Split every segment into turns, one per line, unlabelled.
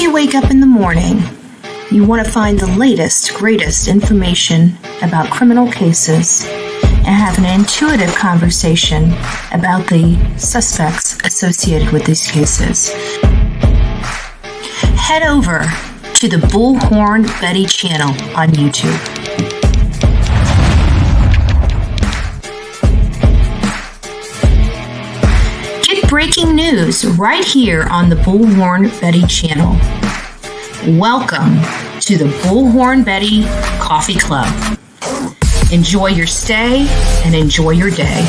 You wake up in the morning. You want to find the latest, greatest information about criminal cases and have an intuitive conversation about the suspects associated with these cases. Head over to the Bullhorn Betty channel on YouTube. Get breaking news right here on the Bullhorn Betty channel. Welcome to the Bullhorn Betty Coffee Club. Enjoy your stay and enjoy your day.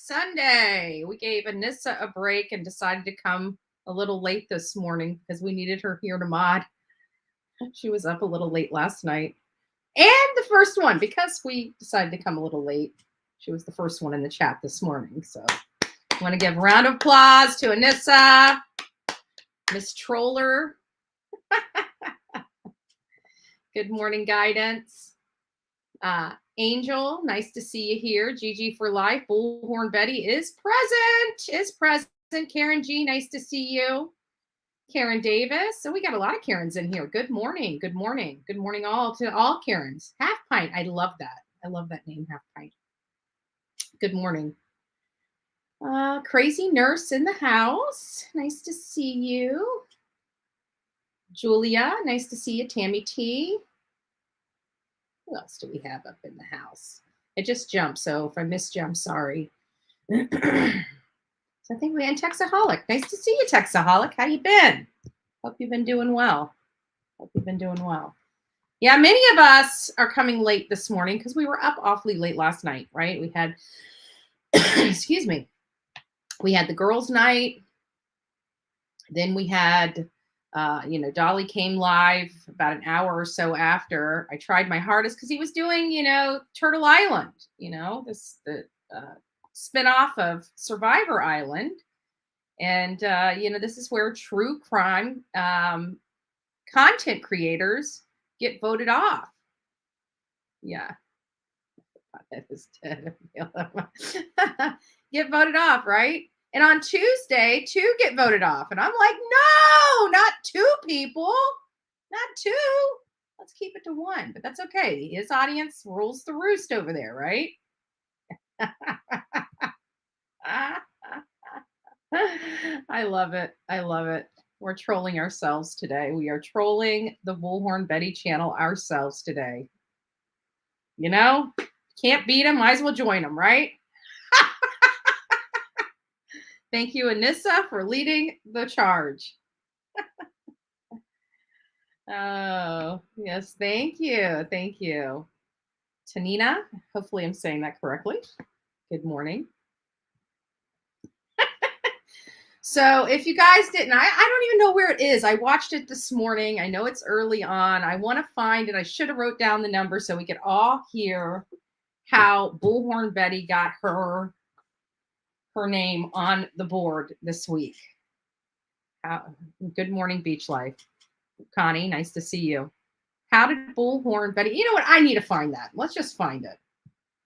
Sunday. We gave Anissa a break and decided to come a little late this morning because we needed her here to mod. She was up a little late last night. And the first one, because we decided to come a little late, she was the first one in the chat this morning. So I want to give a round of applause to Anissa, Miss Troller. Good morning, guidance. Angel, nice to see you here. Gigi for life. Bullhorn Betty is present. Karen G, nice to see you. Karen Davis. So we got a lot of Karens in here. Good morning. Good morning. Good morning all to all Karens. Half Pint. I love that. I love that name, Half Pint. Good morning. Crazy Nurse in the house. Nice to see you. Julia, nice to see you. Tammy T. Who else do we have up in the house? It just jumped, so if I missed you, I'm sorry. So I think we had Texaholic. Nice to see you, Texaholic. How you been? Hope you've been doing well. Yeah, many of us are coming late this morning because we were up awfully late last night, right? We had, excuse me, we had the girls' night. Then we had Dolly came live about an hour or so after. I tried my hardest because he was doing, Turtle Island, the spinoff of Survivor Island. And, this is where true crime content creators get voted off. Yeah. That is dead. Get voted off, right? And on Tuesday, 2 get voted off. And I'm like, no, not 2 people. Not 2. Let's keep it to 1. But that's okay. His audience rules the roost over there, right? I love it. We're trolling ourselves today. We are trolling the Bullhorn Betty channel ourselves today. Can't beat them. Might as well join them, right? Thank you, Anissa, for leading the charge. Oh, yes. Thank you. Tanina, hopefully I'm saying that correctly. Good morning. So if you guys didn't, I don't even know where it is. I watched it this morning. I know it's early on. I want to find it. I should have wrote down the number so we could all hear how Bullhorn Betty got her name on the board this week. Good morning, Beach Life. Connie, nice to see you. How did Bullhorn Betty? You know what? I need to find that. Let's just find it.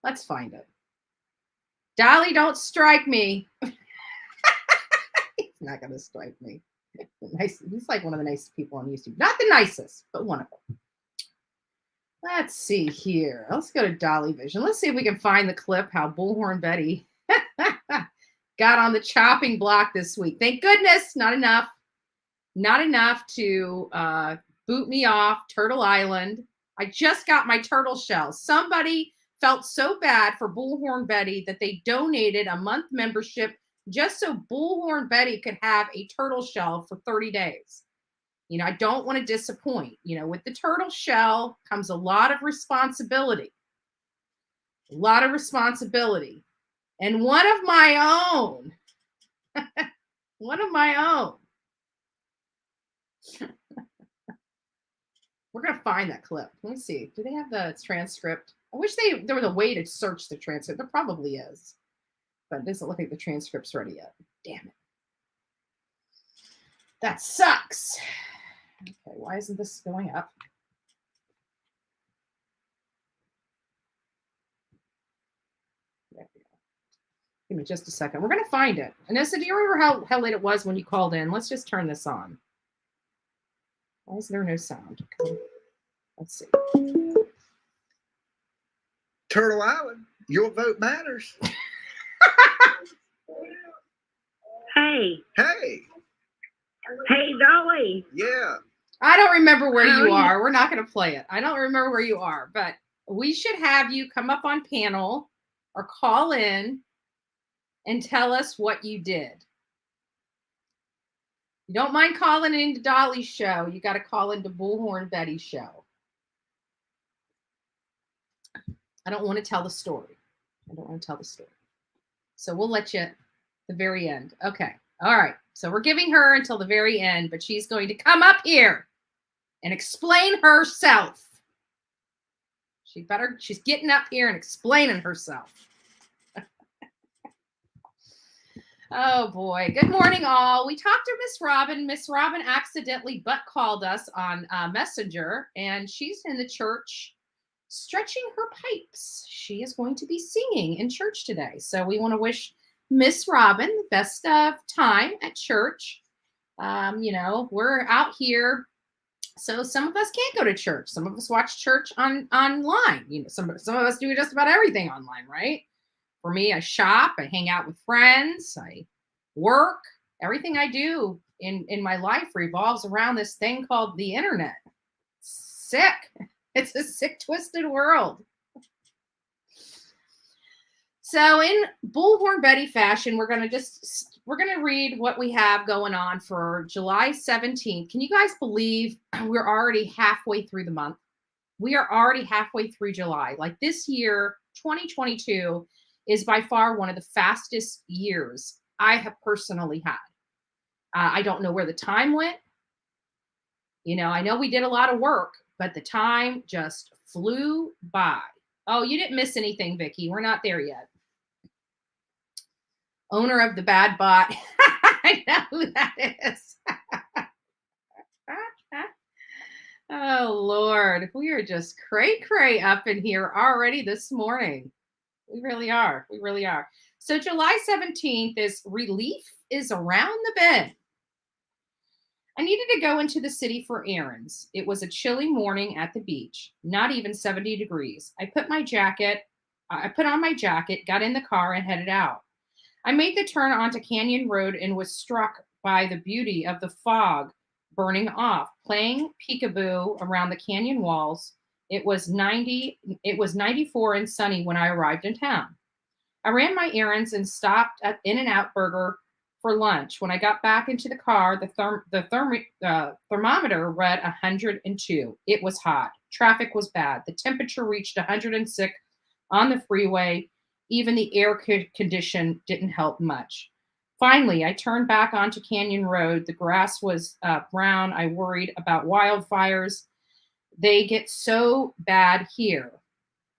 Let's find it. Dolly, don't strike me. He's not going to strike me. Nice. He's like one of the nicest people on YouTube. Not the nicest, but one of them. Let's see here. Let's go to Dolly Vision. Let's see if we can find the clip how Bullhorn Betty got on the chopping block this week. Thank goodness. Not enough to boot me off Turtle Island. I just got my turtle shell. Somebody felt so bad for Bullhorn Betty that they donated a month membership just so Bullhorn Betty could have a turtle shell for 30 days. I don't want to disappoint. With the turtle shell comes a lot of responsibility. And one of my own. We're going to find that clip. Let me see. Do they have the transcript? I wish there was a way to search the transcript. There probably is. But it doesn't look like the transcript's ready yet. Damn it. That sucks. Okay, why isn't this going up? There we go. Give me just a second. We're going to find it. Anissa, do you remember how late it was when you called in? Let's just turn this on. Why is there no sound? Let's see.
Turtle Island, your vote matters.
Hey.
Hey.
Hey, Dolly.
Yeah.
I don't remember where
How
you
are
are. We're not going to play it. I don't remember where you are, but we should have you come up on panel or call in and tell us what you did. You don't mind calling into Dolly's show. You got to call into Bullhorn Betty's show. I don't want to tell the story. So we'll let you at the very end. Okay. All right. So we're giving her until the very end, but she's going to come up here and explain herself. She's getting up here and explaining herself. Oh boy. Good morning, all. We talked to Miss Robin. Miss Robin accidentally butt called us on Messenger, and she's in the church stretching her pipes. She is going to be singing in church today. So we want to wish Miss Robin the best of time at church. We're out here. So some of us can't go to church. Some of us watch church online. Some of us do just about everything online, right? For me, I shop, I hang out with friends, I work. Everything I do in my life revolves around this thing called the internet. Sick. It's a sick, twisted world. So in Bullhorn Betty fashion, we're going to read what we have going on for July 17th. Can you guys believe we're already halfway through the month? We are already halfway through July. Like this year, 2022, is by far one of the fastest years I have personally had. I don't know where the time went. I know we did a lot of work, but the time just flew by. Oh, you didn't miss anything, Vicki. We're not there yet. Owner of the bad bot. I know who that is. Oh, Lord. We are just cray-cray up in here already this morning. We really are. So July 17th is relief is around the bend. I needed to go into the city for errands. It was a chilly morning at the beach, not even 70 degrees. I put on my jacket, got in the car, and headed out. I made the turn onto Canyon Road and was struck by the beauty of the fog burning off, playing peekaboo around the canyon walls. It was 94 and sunny when I arrived in town. I ran my errands and stopped at In-N-Out Burger for lunch. When I got back into the car, the thermometer read 102. It was hot. Traffic was bad. The temperature reached 106 on the freeway. Even the air condition didn't help much. Finally, I turned back onto Canyon Road. The grass was brown. I worried about wildfires. They get so bad here.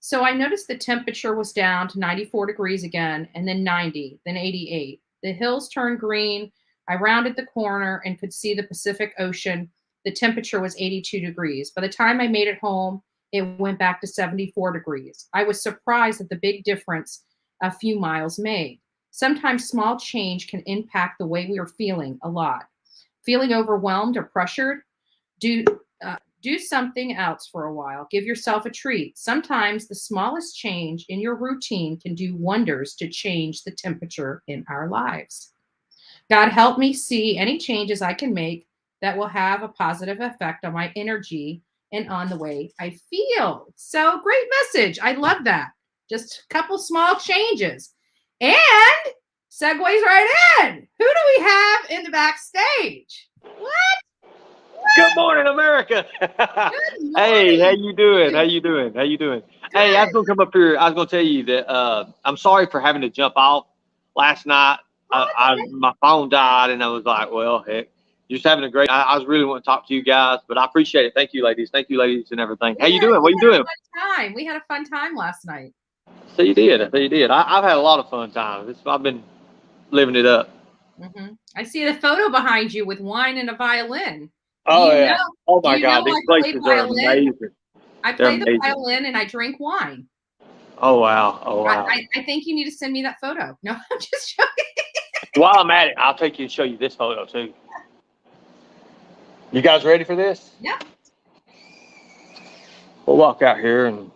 So I noticed the temperature was down to 94 degrees again, and then 90, then 88. The hills turned green. I rounded the corner and could see the Pacific Ocean. The temperature was 82 degrees. By the time I made it home, it went back to 74 degrees. I was surprised at the big difference a few miles made. Sometimes small change can impact the way we are feeling a lot. Feeling overwhelmed or pressured? Do something else for a while. Give yourself a treat. Sometimes the smallest change in your routine can do wonders to change the temperature in our lives. God, help me see any changes I can make that will have a positive effect on my energy and on the way I feel. So great message. I love that. Just a couple small changes. And segues right in. Who do we have in the backstage? What?
Good morning, America.
Good morning.
Hey, how you doing? Hey, I was gonna come up here. I was gonna tell you that I'm sorry for having to jump off last night. My phone died, and I was like, well, heck. just having a great. I was really want to talk to you guys, but I appreciate it. Thank you, ladies. Thank you, ladies, and everything. How you doing? What you doing?
We had a fun time last night.
So you did. I you did. I've had a lot of fun times. I've been living it up.
I see the photo behind you with wine and a violin.
Oh yeah. Oh my God, these places are amazing.
I play the violin and I drink wine.
Oh wow. Oh wow.
I think you need to send me that photo. No, I'm just joking.
While I'm at it, I'll take you and show you this photo too. You guys ready for this?
Yeah.
We'll walk out here and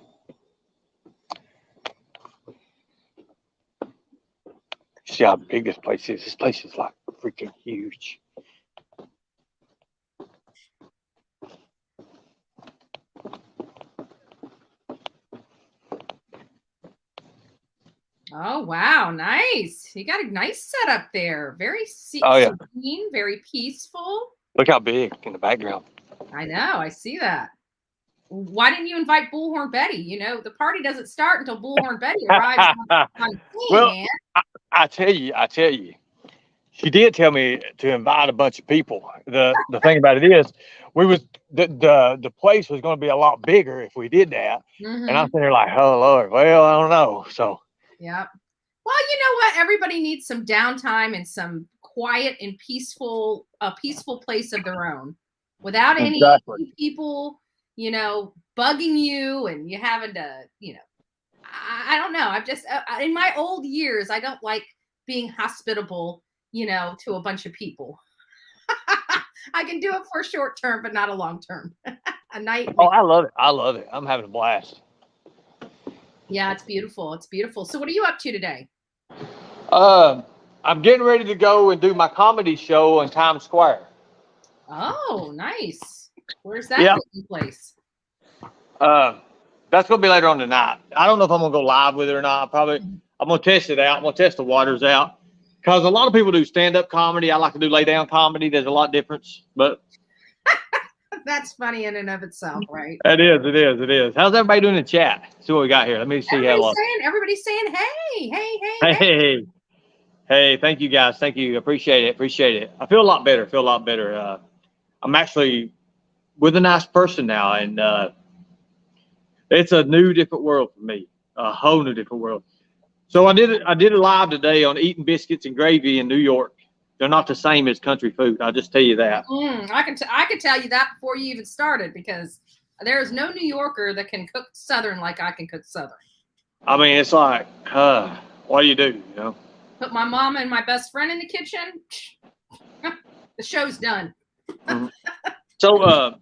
see how big this place is. This place is like freaking huge.
Oh wow, nice! You got a nice setup there. Very
serene,
very peaceful.
Look how big in the background.
I know. I see that. Why didn't you invite Bullhorn Betty? You know, the party doesn't start until Bullhorn Betty arrives on scene,
well,
man.
I tell you, she did tell me to invite a bunch of people. The thing about it is, we was the place was going to be a lot bigger if we did that, and I'm sitting there like, oh Lord, well, I don't know. So
yeah. Well, you know what? Everybody needs some downtime and some quiet and peaceful place of their own, without any people, you know, bugging you and you having to, you know, I don't know. I've just in my old years, I don't like being hospitable, you know, to a bunch of people. I can do it for a short term, but not a long term. A night.
Oh, I love it. I love it. I'm having a blast.
Yeah, it's beautiful. It's beautiful. So what are you up to today?
I'm getting ready to go and do my comedy show in Times Square.
Oh, nice. Where's that taking place?
That's going to be later on tonight. I don't know if I'm going to go live with it or not. I'm going to test it out. I'm going to test the waters out. Because a lot of people do stand-up comedy. I like to do lay-down comedy. There's a lot of difference. But
that's funny in and of itself, right?
It is. How's everybody doing in the chat? See what we got here. Let me see.
Everybody's saying, hey.
Hey, thank you guys. Thank you. Appreciate it. I feel a lot better. I'm actually with a nice person now, and it's a new, different world for me. A whole new, different world. So I did a live today on eating biscuits and gravy in New York. They're not the same as country food. I'll just tell you that.
I can tell you that before you even started, because there is no New Yorker that can cook Southern like I can cook Southern.
I mean, it's like, what do? You know?
Put my mama and my best friend in the kitchen. The show's done.
So,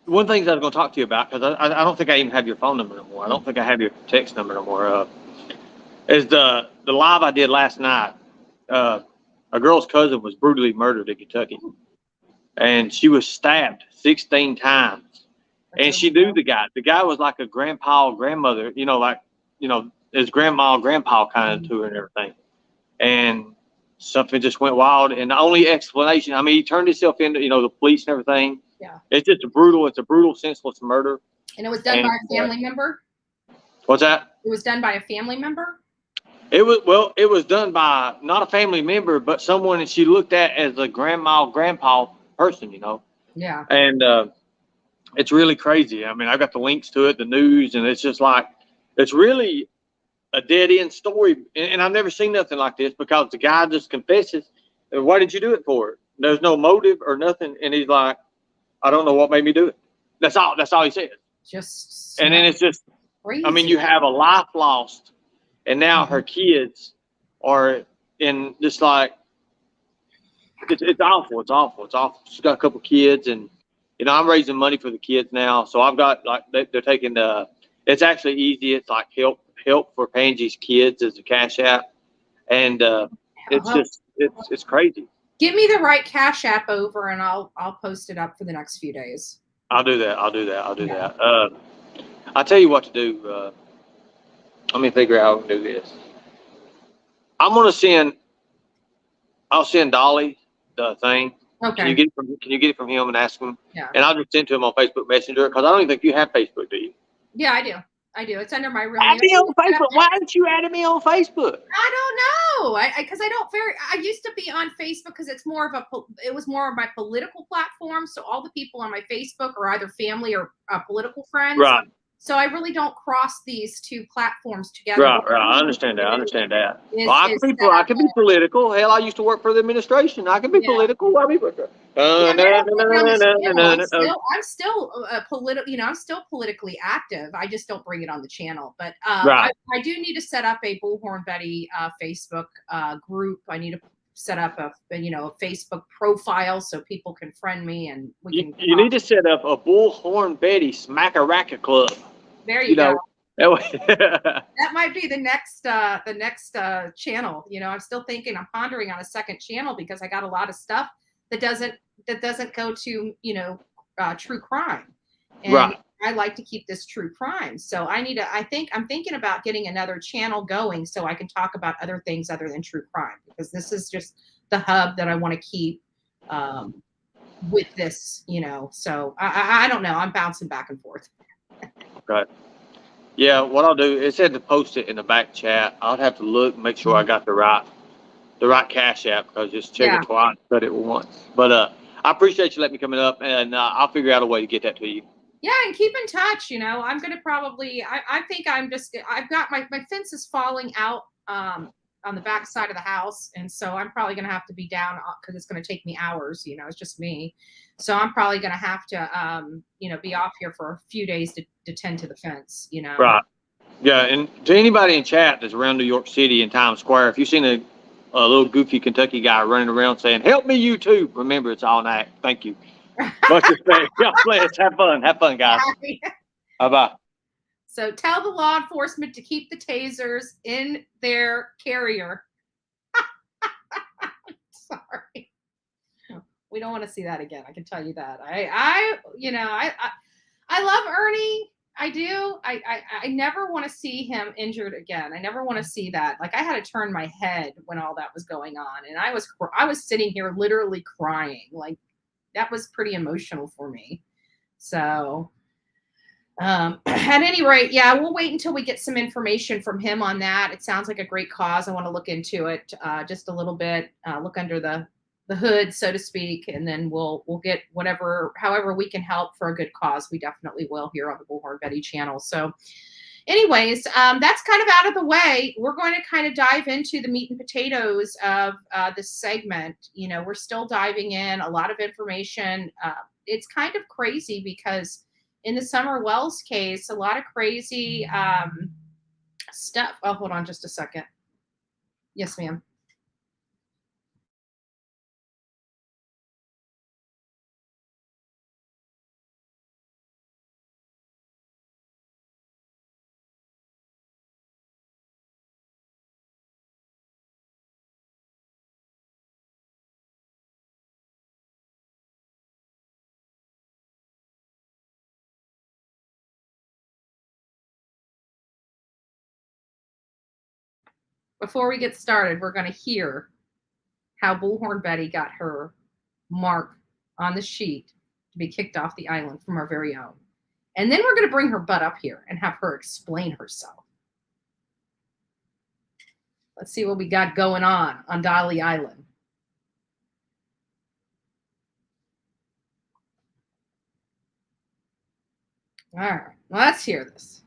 one thing that I was going to talk to you about, because I don't think I even have your phone number no more. I don't think I have your text number no more. Is the live I did last night. A girl's cousin was brutally murdered in Kentucky, and she was stabbed 16 times. And she knew the guy. The guy was like a grandmother, his grandma, grandpa kind of to her and everything. And something just went wild. And the only explanation, I mean, he turned himself into, the police and everything.
Yeah.
It's just a brutal, senseless murder.
And it was done by a family member?
What's that? It
was done by a family member?
It was done by not a family member, but someone that she looked at as a grandpa person, Yeah. And it's really crazy. I mean, I've got the links to it, the news, and it's just like, it's really a dead end story. And I've never seen nothing like this, because the guy just confesses, why did you do it for? There's no motive or nothing. And he's like, I don't know what made me do it. That's all he says. And then it's just crazy. I mean, you have a life lost. And now her kids are in this, like, it's awful. It's awful. She's got a couple kids, and, I'm raising money for the kids now. So I've got, like, they're taking it's actually easy. It's like help for Pangie's kids as a Cashapp. And it's crazy.
Give me the right Cashapp over, and I'll post it up for the next few days.
I'll do that. I'll do that. I'll tell you what to do. Let me figure out how to do this. I'll send Dolly the thing.
Okay.
Can you get it from him and ask him?
Yeah.
And I'll just send to him on Facebook Messenger, because I don't even think you have Facebook, do you?
Yeah, I do. I do. It's under my real
Add
name.
me on Facebook. Why aren't you adding me on Facebook?
I don't know. Because I used to be on Facebook because it was more of my political platform. So all the people on my Facebook are either family or political friends.
Right.
So I really don't cross these two platforms together.
Right. I understand that. Well, I can be political. Hell, I used to work for the administration. I can be political. I mean,
I'm still political. I'm still politically active. I just don't bring it on the channel. But I do need to set up a Bullhorn Betty Facebook group. I need to set up a Facebook profile so people can friend me and you
need to set up a Bullhorn Betty Smack a Racket Club.
There you go.
That
might be the next channel. I'm still thinking, I'm pondering on a second channel because I got a lot of stuff that doesn't go to true crime, and I like to keep this true crime. So I'm thinking about getting another channel going so I can talk about other things other than true crime, because this is just the hub that I want to keep with this. So I don't know. I'm bouncing back and forth.
Okay. Yeah, what I'll do, it said to post it in the back chat. I'll have to look, make sure I got the right Cashapp, because just check it twice, but it once. But I appreciate you letting me come up, and I'll figure out a way to get that to you.
Yeah, and keep in touch. I'm going to probably, I think I've got my fence is falling out on the back side of the house. And so I'm probably going to have to be down because it's going to take me hours. It's just me. So I'm probably going to have to, be off here for a few days to tend to the fence,
Right. Yeah. And to anybody in chat that's around New York City and Times Square, if you've seen a little goofy Kentucky guy running around saying, "Help me, YouTube," remember, it's all an act. Thank you. Much respect. God bless. Have fun. Have fun, guys. Bye-bye.
So tell the law enforcement to keep the tasers in their carrier. Sorry. We don't want to see that again. I can tell you that. I love Ernie. I do. I never want to see him injured again. I never want to see that. Like, I had to turn my head when all that was going on, and I was sitting here literally crying. Like, that was pretty emotional for me. So, at any rate, yeah, we'll wait until we get some information from him on that. It sounds like a great cause. I want to look into it just a little bit, look under the hood, so to speak, and then we'll get however we can help for a good cause. We definitely will here on the Bullhorn Betty channel. So anyways, that's kind of out of the way. We're going to kind of dive into the meat and potatoes of this segment. We're still diving in a lot of information. It's kind of crazy because in the Summer Wells case, a lot of crazy stuff. Oh, hold on just a second. Yes, ma'am. Before we get started, we're going to hear how Bullhorn Betty got her mark on the sheet to be kicked off the island from our very own. And then we're going to bring her butt up here and have her explain herself. Let's see what we got going on Dolly Island. All right, well, let's hear this.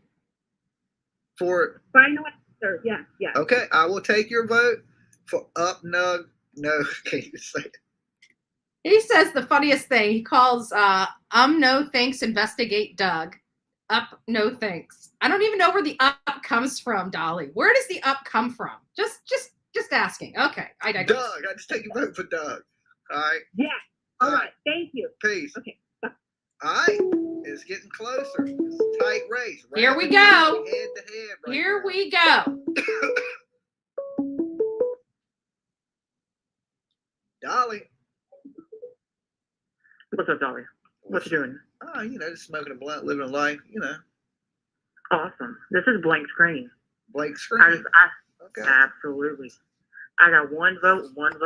For
final answer, yeah.
Okay, I will take your vote for up no. Can you say it?
He says the funniest thing. He calls no thanks, investigate Doug. Up no thanks. I don't even know where the up comes from, Dolly. Where does the up come from? Just asking. Okay, I digress.
Doug, I just take your vote for Doug. All right.
Yeah. All right. Thank you.
Peace.
Okay.
All right. It's getting closer. It's a tight race.
Here we go.
Head to head. Right
Here
now.
we go.
Dolly.
What's up, Dolly? What you doing?
Oh, just smoking a blunt, living a life,
Awesome. This is blank screen.
Blank screen.
Okay. Absolutely. I got one vote only.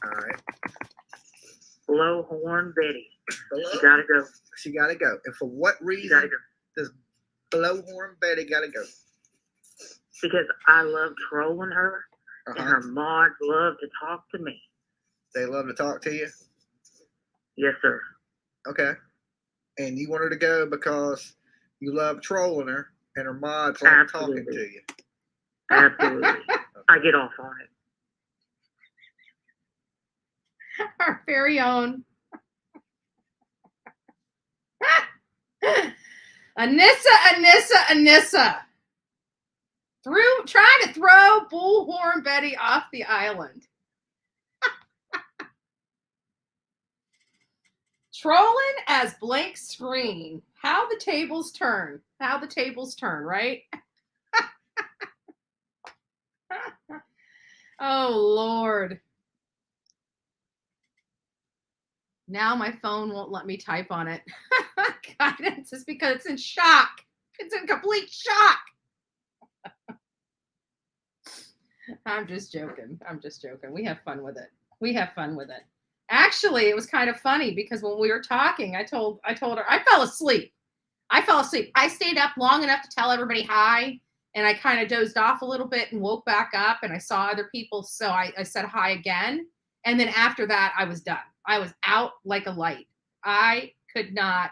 All right.
Bullhorn Betty.
Hello?
She gotta go.
She gotta go. And for what reason?
She gotta go.
Bullhorn Betty gotta go?
Because I love trolling her, and her mods love to talk to me.
They love to talk to you?
Yes, sir.
Okay. And you want her to go because you love trolling her, and her mods love talking to you?
Absolutely. I get off on it.
Our very own Anissa. Trying to throw Bullhorn Betty off the island. Trolling as blank screen. How the tables turn. Right? Oh, Lord. Now my phone won't let me type on it. Guidance is because it's in shock. It's in complete shock. I'm just joking. We have fun with it. Actually, it was kind of funny because when we were talking, I told her I fell asleep. I stayed up long enough to tell everybody hi, and I kind of dozed off a little bit and woke back up, and I saw other people, so I said hi again. And then after that, I was done. I was out like a light. I could not.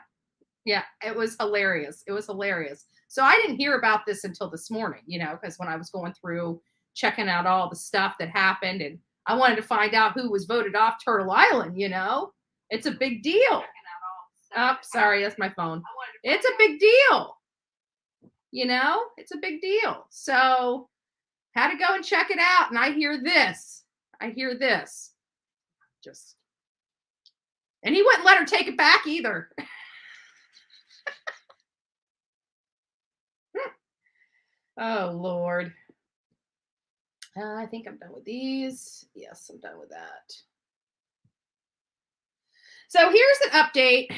Yeah, it was hilarious. So I didn't hear about this until this morning, because when I was going through checking out all the stuff that happened, and I wanted to find out who was voted off Turtle Island, It's a big deal. Oh, sorry, that's my phone. It's a big deal. It's a big deal. So had to go and check it out, and I hear this. And he wouldn't let her take it back either. Oh, Lord. I think I'm done with these. Yes, I'm done with that. So here's an update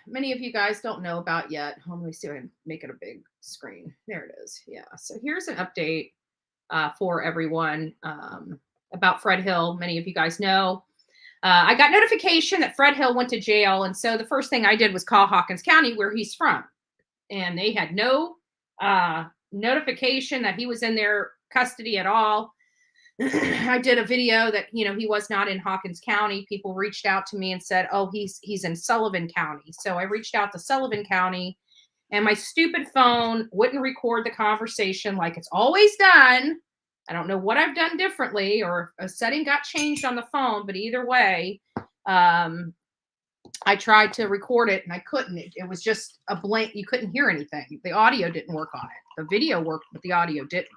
many of you guys don't know about yet. Let me see if I can make it a big screen. There it is. Yeah. So here's an update for everyone about Fred Hill. Many of you guys know. I got notification that Fred Hill went to jail. And so the first thing I did was call Hawkins County, where he's from. And they had no notification that he was in their custody at all. I did a video that, he was not in Hawkins County. People reached out to me and said, oh, he's in Sullivan County. So I reached out to Sullivan County, and my stupid phone wouldn't record the conversation like it's always done. I don't know what I've done differently, or a setting got changed on the phone, but either way, I tried to record it and I couldn't. It was just a blank. You couldn't hear anything. The audio didn't work on it. The video worked, but the audio didn't.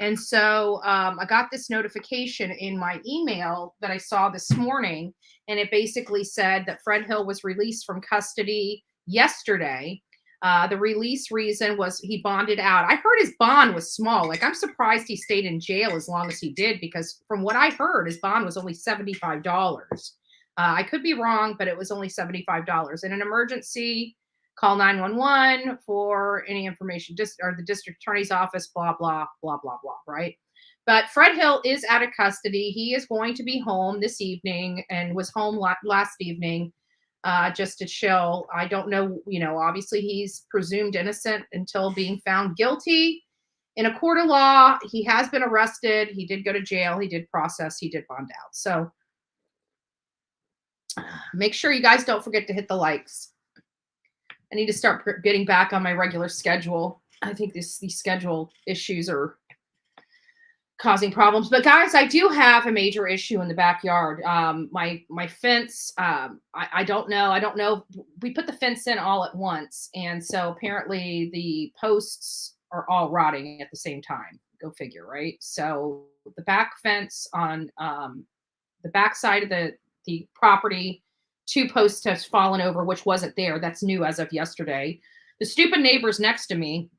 And so I got this notification in my email that I saw this morning, and it basically said that Fred Hill was released from custody yesterday. The release reason was he bonded out. I heard his bond was small. Like, I'm surprised he stayed in jail as long as he did, because from what I heard, his bond was only $75. I could be wrong, but it was only $75. In an emergency, call 911 for any information, or the district attorney's office, blah, blah, blah, blah, blah, right? But Fred Hill is out of custody. He is going to be home this evening, and was home last evening just to chill. I don't know, obviously he's presumed innocent until being found guilty in a court of law. He has been arrested. He did go to jail. He did process. He did bond out. So make sure you guys don't forget to hit the likes. I need to start getting back on my regular schedule. I think these schedule issues are causing problems. But guys, I do have a major issue in the backyard. My fence, I don't know. We put the fence in all at once. And so apparently the posts are all rotting at the same time. Go figure, right? So the back fence on the back side of the property, 2 posts have fallen over, which wasn't there. That's new as of yesterday. The stupid neighbors next to me,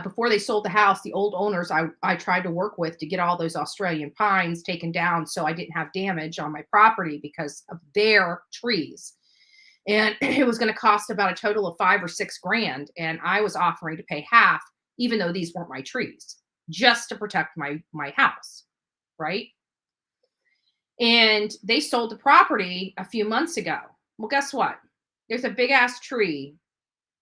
before they sold the house, the old owners I tried to work with to get all those Australian pines taken down so I didn't have damage on my property because of their trees. And it was going to cost about a total of $5 or $6 grand. And I was offering to pay half, even though these weren't my trees, just to protect my house, right? And they sold the property a few months ago. Well, guess what? There's a big ass tree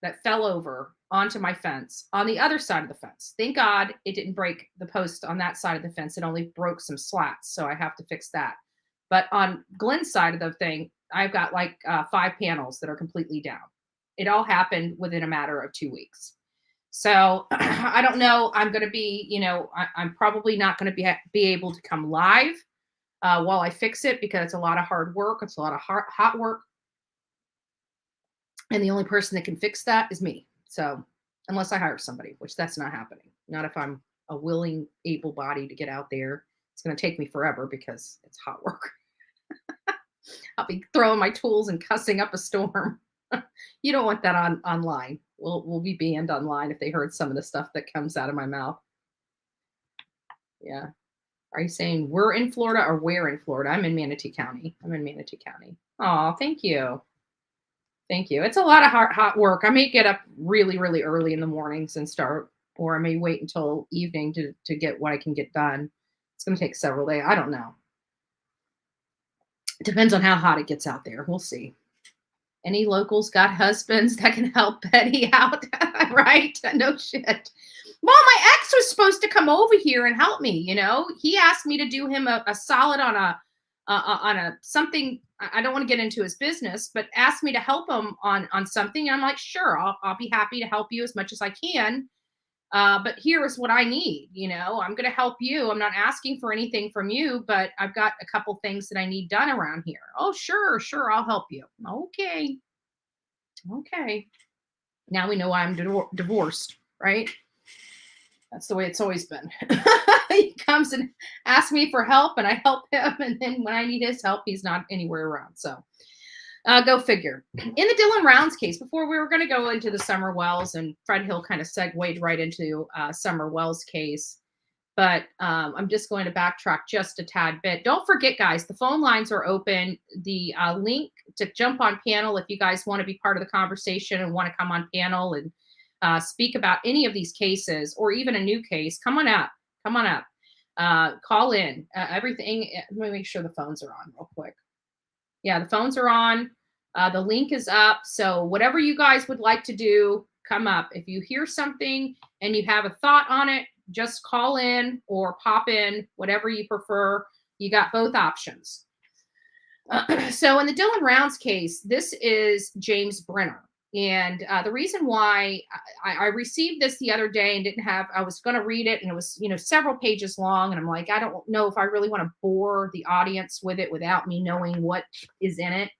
that fell over onto my fence on the other side of the fence. Thank God it didn't break the post on that side of the fence. It only broke some slats, so I have to fix that. But on Glenn's side of the thing, I've got like 5 panels that are completely down. It all happened within a matter of 2 weeks. So I don't know. I'm going to be, I'm probably not going to be able to come live while I fix it, because it's a lot of hard work. It's a lot of hot work. And the only person that can fix that is me. So unless I hire somebody, which that's not happening. Not if I'm a willing, able body to get out there. It's going to take me forever because it's hot work. I'll be throwing my tools and cussing up a storm. You don't want that online. We'll be banned online if they heard some of the stuff that comes out of my mouth. Yeah. Are you saying we're in Florida or where in Florida? I'm in Manatee County. Oh, thank you. Thank you. It's a lot of hot work. I may get up really, really early in the mornings and start, or I may wait until evening to get what I can get done. It's going to take several days. I don't know. It depends on how hot it gets out there. We'll see. Any locals got husbands that can help Betty out? Right? No shit. Well, my ex was supposed to come over here and help me. He asked me to do him a solid on a something. I don't want to get into his business, but asked me to help him on something. And I'm like, sure, I'll be happy to help you as much as I can. But here is what I need. I'm going to help you. I'm not asking for anything from you, but I've got a couple things that I need done around here. Oh, sure. I'll help you. Okay. Now we know why I'm divorced, right? That's the way it's always been. He comes and asks me for help and I help him. And then when I need his help, he's not anywhere around. So go figure. In the Dylan Rounds case, before we were going to go into the Summer Wells, and Fred Hill kind of segued right into Summer Wells case. But I'm just going to backtrack just a tad bit. Don't forget, guys, the phone lines are open. The link to jump on panel, if you guys want to be part of the conversation and want to come on panel and speak about any of these cases or even a new case, come on up. Call in. Everything. Let me make sure the phones are on real quick. Yeah, the phones are on. The link is up. So whatever you guys would like to do, come up. If you hear something and you have a thought on it, just call in or pop in, whatever you prefer. You got both options. So in the Dylan Rounds case, this is James Brenner. And the reason why I received this the other day and I was going to read it, and it was, several pages long. And I'm like, I don't know if I really want to bore the audience with it without me knowing what is in it.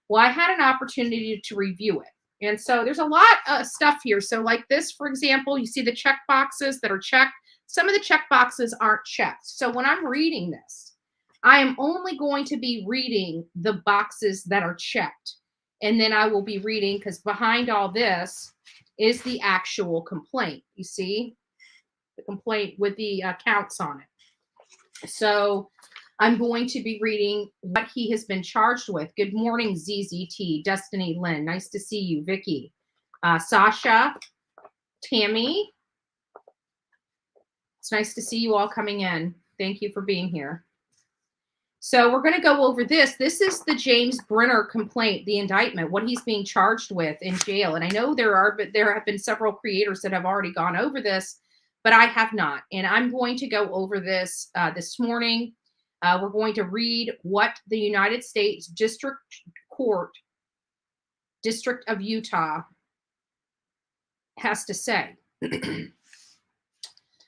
Well, I had an opportunity to review it. And so there's a lot of stuff here. So like this, for example, you see the check boxes that are checked. Some of the check boxes aren't checked. So when I'm reading this, I am only going to be reading the boxes that are checked. And then I will be reading, because behind all this is the actual complaint. You see the complaint with the counts on it. So I'm going to be reading what he has been charged with. Good morning, ZZT, Destiny Lynn. Nice to see you, Vicky. Sasha, Tammy. It's nice to see you all coming in. Thank you for being here. So we're going to go over this. This is the James Brenner complaint, the indictment, what he's being charged with in jail. And I know there have been several creators that have already gone over this, but I have not. And I'm going to go over this this morning. We're going to read what the United States District Court, District of Utah, has to say.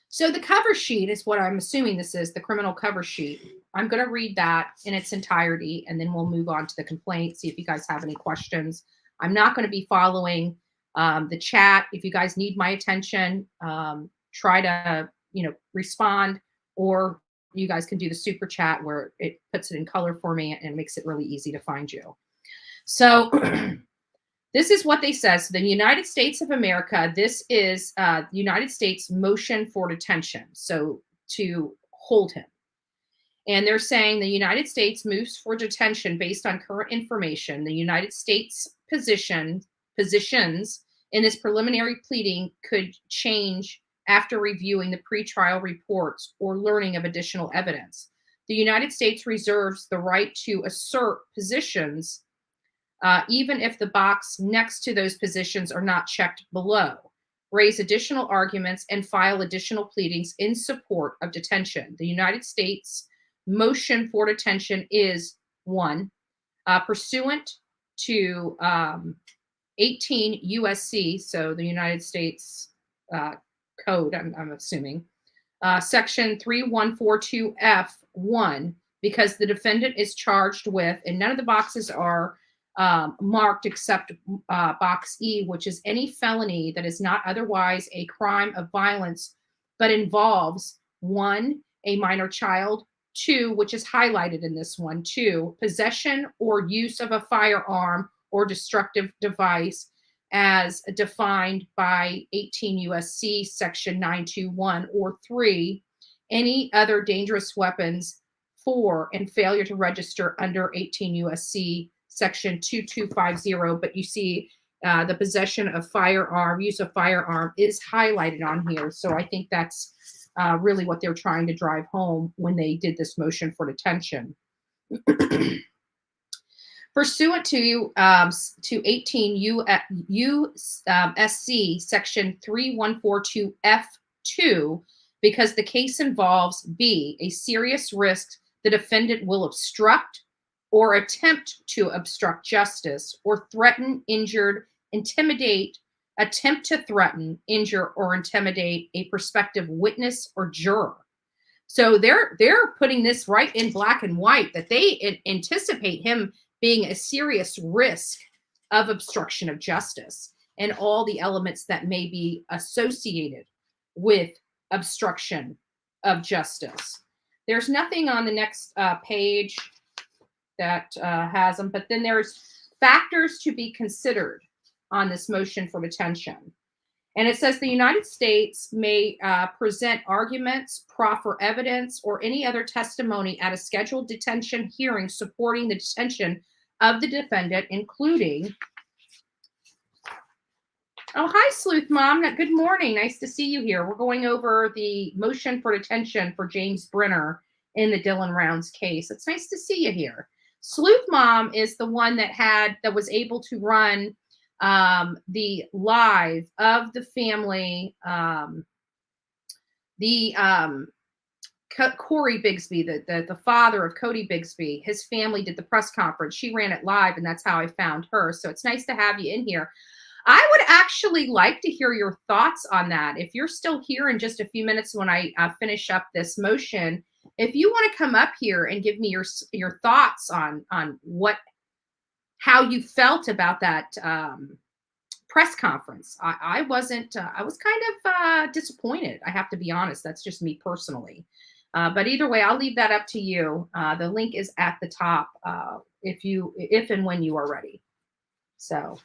So the cover sheet is what I'm assuming this is, the criminal cover sheet. I'm going to read that in its entirety, and then we'll move on to the complaint, see if you guys have any questions. I'm not going to be following the chat. If you guys need my attention, try to, respond, or you guys can do the super chat where it puts it in color for me and makes it really easy to find you. So this is what they say. So the United States of America, this is United States motion for detention. So to hold him. And they're saying the United States moves for detention based on current information. The United States positions in this preliminary pleading could change after reviewing the pretrial reports or learning of additional evidence. The United States reserves the right to assert positions even if the box next to those positions are not checked below. Raise additional arguments and file additional pleadings in support of detention. The United States motion for detention is 1, pursuant to 18 USC, so the United States Code, I'm assuming, Section 3142F1, because the defendant is charged with, and none of the boxes are marked except box E, which is any felony that is not otherwise a crime of violence, but involves 1, a minor child, 2, which is highlighted in this one, 2, possession or use of a firearm or destructive device as defined by 18 USC section 921, or 3, any other dangerous weapons, 4, and failure to register under 18 USC section 2250. But you see the possession of firearm, use of firearm is highlighted on here. So I think that's really what they're trying to drive home when they did this motion for detention. Pursuant to 18 USC section 3142F2, because the case involves B, a serious risk the defendant will obstruct or attempt to obstruct justice, or threaten, injured, intimidate, attempt to threaten, injure, or intimidate a prospective witness or juror. So they're putting this right in black and white, that they anticipate him being a serious risk of obstruction of justice and all the elements that may be associated with obstruction of justice. There's nothing on the next page that has them, but then there's factors to be considered on this motion for detention. And it says the United States may present arguments, proffer evidence, or any other testimony at a scheduled detention hearing supporting the detention of the defendant, including... Oh, hi, Sleuth Mom. Good morning. Nice to see you here. We're going over the motion for detention for James Brenner in the Dylan Rounds case. It's nice to see you here. Sleuth Mom is the one that was able to run the live of the family, Codi Bigsby, the father of Codi Bigsby. His family did the press conference. She ran it live, and that's how I found her. So it's nice to have you in here. I would actually like to hear your thoughts on that. If you're still here in just a few minutes when I finish up this motion, if you want to come up here and give me your thoughts on how you felt about that press conference. I was kind of disappointed. I have to be honest. That's just me personally. But either way, I'll leave that up to you. The link is at the top if and when you are ready. So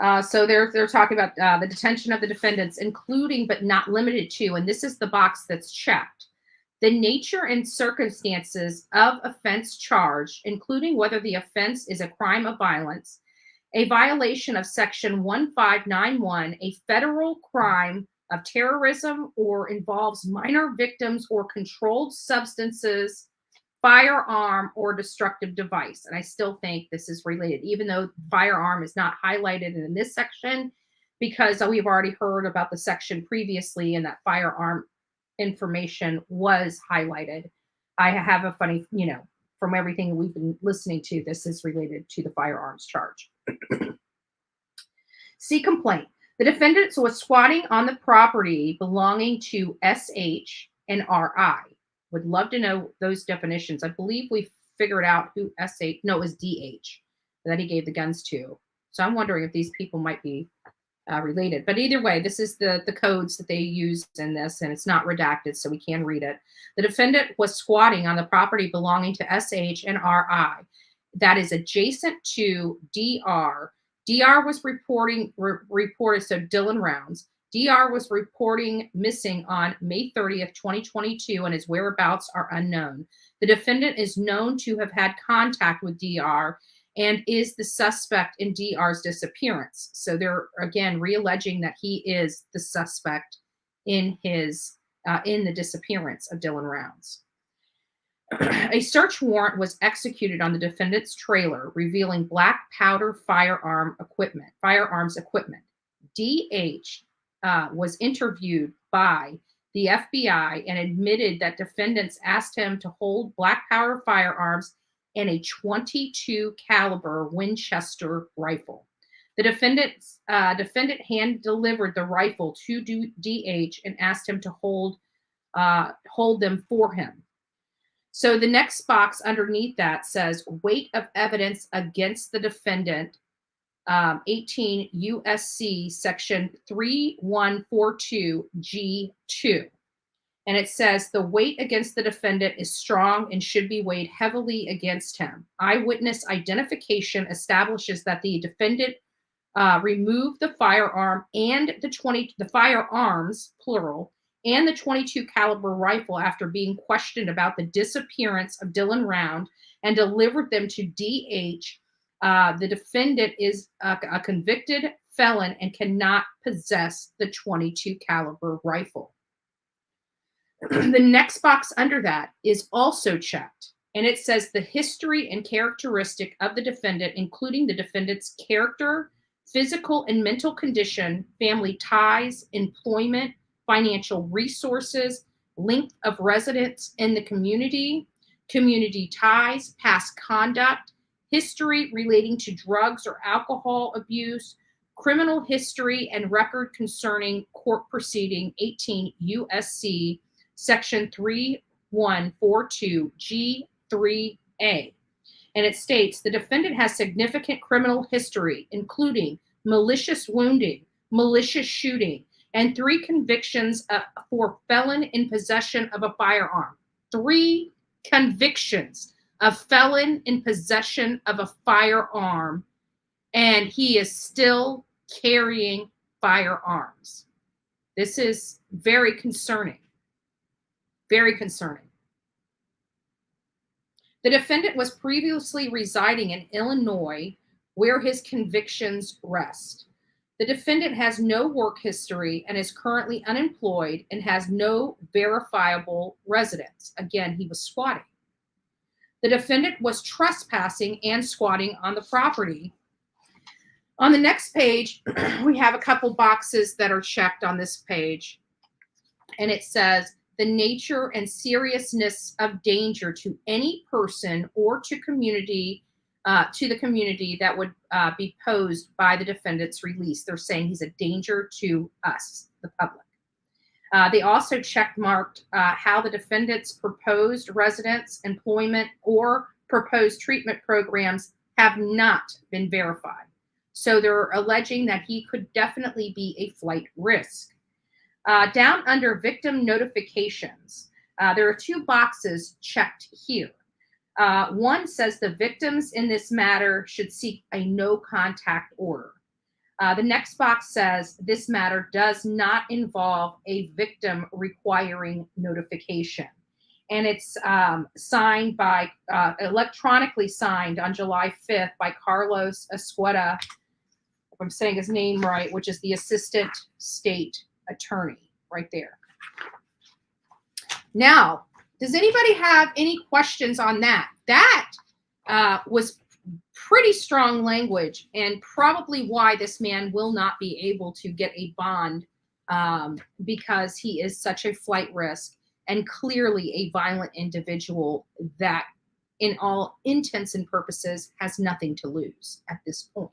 they're talking about the detention of the defendants, including but not limited to, and this is the box that's checked, the nature and circumstances of offense charged, including whether the offense is a crime of violence, a violation of Section 1591, a federal crime of terrorism, or involves minor victims or controlled substances, firearm, or destructive device. And I still think this is related, even though firearm is not highlighted in this section, because we've already heard about the section previously and that firearm information was highlighted. I have a funny, from everything we've been listening to, this is related to the firearms charge. See complaint. The defendant was squatting on the property belonging to SH and RI. Would love to know those definitions. I believe we figured out who SH, no, it was DH that he gave the guns to. So I'm wondering if these people might be related. But either way, this is the codes that they used in this, and it's not redacted, so we can read it. The defendant was squatting on the property belonging to SH and RI. That is adjacent to DR. DR was reported, so Dylan Rounds. DR was reporting missing on May 30th, 2022, and his whereabouts are unknown. The defendant is known to have had contact with DR and is the suspect in DR's disappearance. So they're, again, realleging that he is the suspect in his in the disappearance of Dylan Rounds. A search warrant was executed on the defendant's trailer, revealing black powder firearms equipment. DH was interviewed by the FBI and admitted that defendants asked him to hold black powder firearms and a .22 caliber Winchester rifle. The defendant hand delivered the rifle to DH and asked him to hold them for him. So the next box underneath that says weight of evidence against the defendant, 18 USC section 3142 G2. And it says the weight against the defendant is strong and should be weighed heavily against him. Eyewitness identification establishes that the defendant removed the firearm and the firearms, plural, and the .22 caliber rifle after being questioned about the disappearance of Dylan Round and delivered them to DH. The defendant is a convicted felon and cannot possess the .22 caliber rifle. The next box under that is also checked, and it says the history and characteristic of the defendant, including the defendant's character, physical and mental condition, family ties, employment, financial resources, length of residence in the community, community ties, past conduct, history relating to drugs or alcohol abuse, criminal history and record concerning court proceeding, 18 USC section 3142 G3A. And it states the defendant has significant criminal history, including malicious wounding, malicious shooting, and 3 convictions for felon in possession of a firearm. 3 convictions of felon in possession of a firearm, and he is still carrying firearms. This is very concerning. Very concerning. The defendant was previously residing in Illinois, where his convictions rest. The defendant has no work history and is currently unemployed and has no verifiable residence. Again, he was squatting. The defendant was trespassing and squatting on the property. On the next page, we have a couple boxes that are checked on this page. And it says, the nature and seriousness of danger to any person or to the community that would be posed by the defendant's release. They're saying he's a danger to us, the public. They also checkmarked how the defendant's proposed residence, employment, or proposed treatment programs have not been verified. So they're alleging that he could definitely be a flight risk. Down under victim notifications, there are 2 boxes checked here. One says the victims in this matter should seek a no contact order. The next box says this matter does not involve a victim requiring notification. And it's signed by, electronically signed on July 5th by Carlos Escueta, if I'm saying his name right, which is the assistant state attorney right there. Now, does anybody have any questions on that? That was pretty strong language and probably why this man will not be able to get a bond because he is such a flight risk and clearly a violent individual that in all intents and purposes has nothing to lose at this point.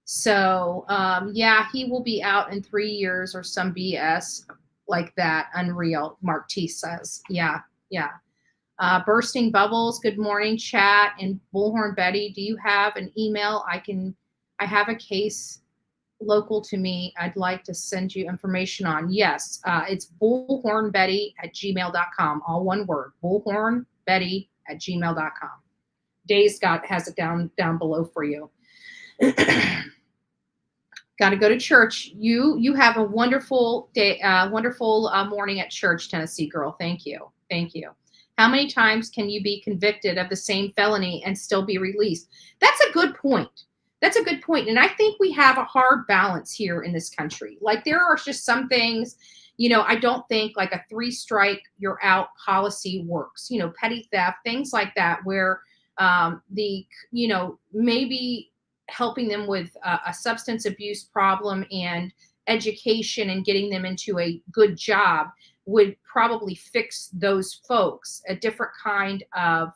So, yeah, he will be out in 3 years or some BS like that. Unreal, Mark T says. Yeah. Bursting Bubbles, good morning, chat. And Bullhorn Betty, do you have an email? I have a case local to me I'd like to send you information on. Yes, it's bullhornbetty@gmail.com. All one word, bullhornbetty@gmail.com. Days has it down below for you. Got to go to church. You have a wonderful day, wonderful morning at church, Tennessee girl. Thank you. How many times can you be convicted of the same felony and still be released? That's a good point. And I think we have a hard balance here in this country. Like there are just some things, I don't think like a 3-strike, you're out policy works, petty theft, things like that, where maybe helping them with a substance abuse problem and education and getting them into a good job would probably fix those folks. A different kind of,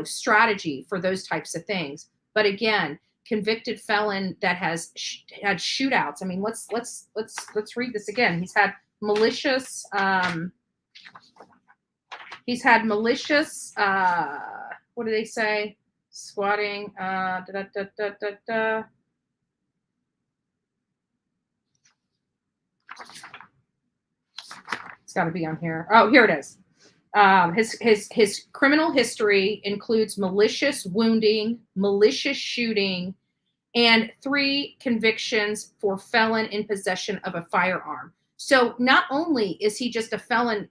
strategy for those types of things. But again, convicted felon that has had shootouts. I mean, let's read this again. He's had malicious. What do they say? Squatting. It's got to be on here. Oh, here it is. His criminal history includes malicious wounding, malicious shooting, and 3 convictions for felon in possession of a firearm. So not only is he just a felon,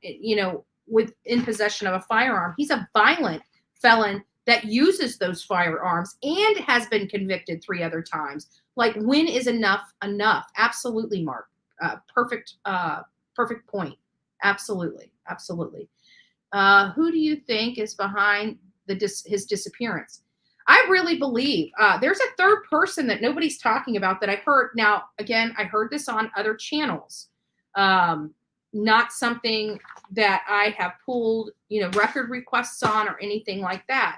with in possession of a firearm, he's a violent felon that uses those firearms and has been convicted 3 other times. Like, when is enough enough? Absolutely, Mark. Perfect point. Absolutely. Who do you think is behind his disappearance? I really believe there's a third person that nobody's talking about that I heard. Now, again, I heard this on other channels. Not something that I have pulled, record requests on or anything like that.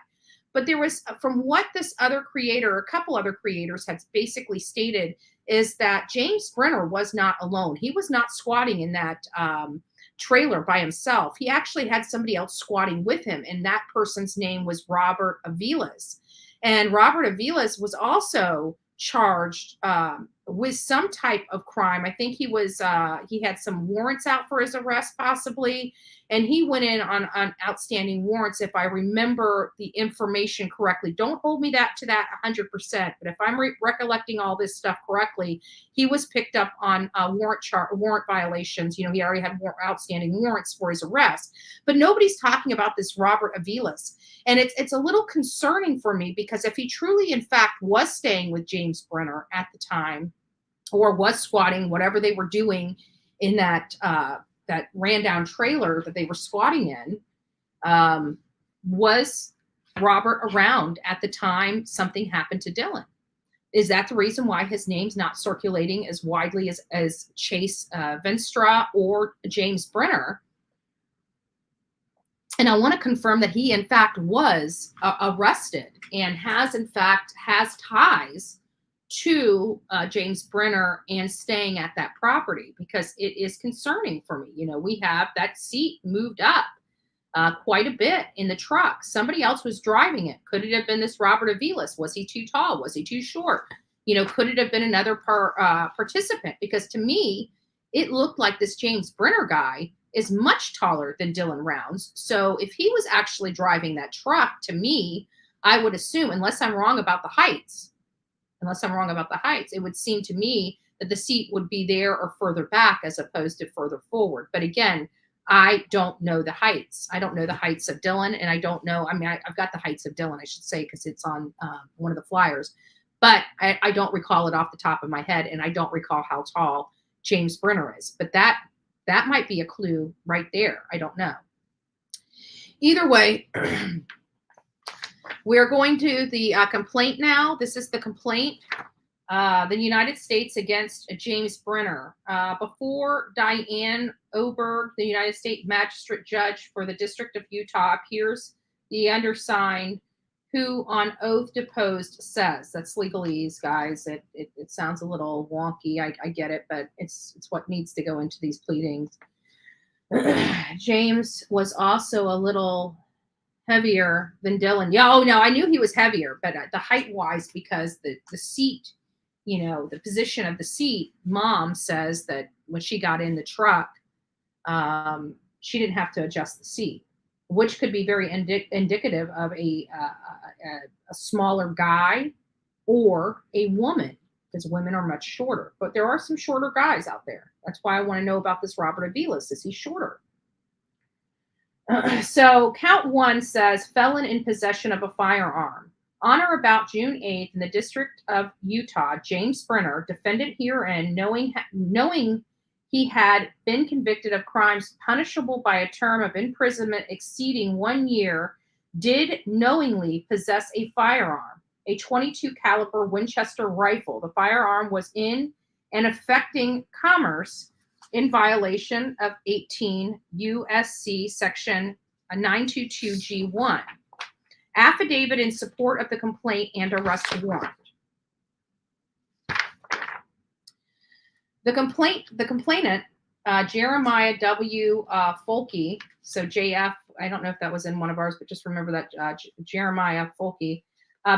But there was, from what this other creator, a couple other creators had basically stated, is that James Brenner was not alone. He was not squatting in that trailer by himself. He actually had somebody else squatting with him, and that person's name was Robert Aviles. And Robert Aviles was also charged with some type of crime. I think he had some warrants out for his arrest possibly, and he went in on outstanding warrants, if I remember the information correctly. Don't hold me to that 100%, but if I'm recollecting all this stuff correctly, he was picked up on warrant violations. He already had outstanding warrants for his arrest, but nobody's talking about this Robert Aviles. And it's a little concerning for me, because if he truly, in fact, was staying with James Brenner at the time, or was squatting, whatever they were doing in that ran down trailer that they were squatting in, was Robert around at the time something happened to Dylan? Is that the reason why his name's not circulating as widely as Chase Venstra or James Brenner? And I want to confirm that he, in fact, was arrested and has ties to James Brenner and staying at that property, because it is concerning for me. We have that seat moved up quite a bit in the truck. Somebody else was driving it. Could it have been this Robert Aviles? Was he too tall? Was he too short? Could it have been another participant? Because to me, it looked like this James Brenner guy is much taller than Dylan Rounds. So if he was actually driving that truck, to me, I would assume, unless I'm wrong about the heights, it would seem to me that the seat would be there or further back as opposed to further forward. But again, I don't know the heights. I don't know the heights of Dylan, and I don't know. I mean, I've got the heights of Dylan, I should say, because it's on one of the flyers. But I don't recall it off the top of my head, and I don't recall how tall James Brenner is. But that might be a clue right there. I don't know. Either way, we're going to the complaint now. This is the complaint. The United States against James Brenner. Before Diane Oberg, the United States Magistrate Judge for the District of Utah, appears the undersigned, who on oath deposed says. That's legalese, guys. It sounds a little wonky. I get it, but it's what needs to go into these pleadings. James was also a little heavier than Dylan. Yeah, oh no, I knew he was heavier, but the height-wise, because the seat, the position of the seat, Mom says that when she got in the truck, she didn't have to adjust the seat, which could be very indicative of a smaller guy or a woman, because women are much shorter. But there are some shorter guys out there. That's why I want to know about this Robert Aviles. Is he shorter? So count 1 says felon in possession of a firearm. On or about June 8th in the District of Utah, James Brenner, defendant herein, knowing he had been convicted of crimes punishable by a term of imprisonment exceeding 1 year, did knowingly possess a firearm, a .22 caliber Winchester rifle. The firearm was in and affecting commerce in violation of 18 U.S.C. section 922G1. Affidavit in support of the complaint and arrest warrant. The complainant, Jeremiah W. Folke, so JF, I don't know if that was in one of ours, but just remember that Jeremiah Folke,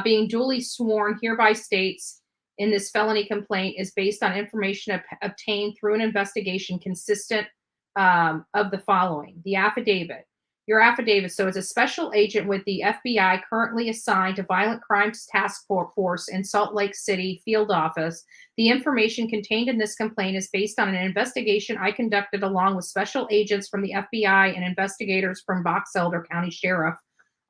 being duly sworn, hereby states in this felony complaint is based on information obtained through an investigation consistent of the following. The affidavit. Your affidavit. So as a special agent with the FBI currently assigned to Violent Crimes Task Force in Salt Lake City Field Office, the information contained in this complaint is based on an investigation I conducted along with special agents from the FBI and investigators from Box Elder County Sheriff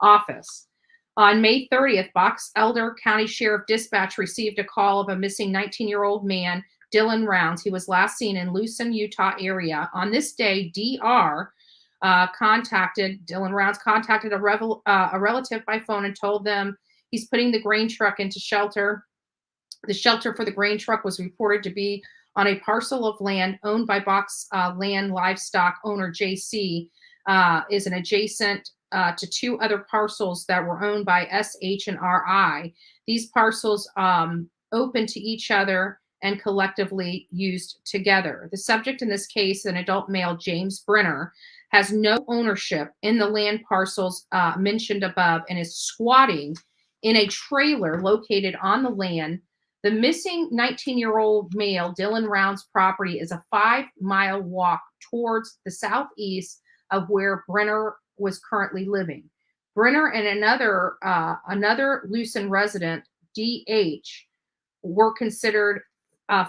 Office. On May 30th, Box Elder County Sheriff Dispatch received a call of a missing 19-year-old man, Dylan Rounds. He was last seen in Lucin, Utah area. On this day, Dylan Rounds contacted a relative by phone and told them he's putting the grain truck into shelter. The shelter for the grain truck was reported to be on a parcel of land owned by Box Land Livestock owner JC, is an adjacent to two other parcels that were owned by SH and RI. These parcels open to each other and collectively used together. The subject in this case, an adult male, James Brenner, has no ownership in the land parcels mentioned above and is squatting in a trailer located on the land. The missing 19-year-old male, Dylan Rounds' property is a 5-mile walk towards the southeast of where Brenner was currently living. Brenner and another Lucin resident, DH, were considered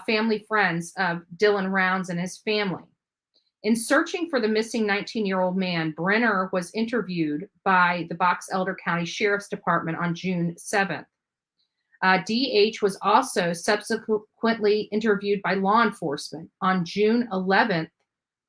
family friends of Dylan Rounds and his family. In searching for the missing 19-year-old man, Brenner was interviewed by the Box Elder County Sheriff's Department on June 7th. DH was also subsequently interviewed by law enforcement. On June 11th,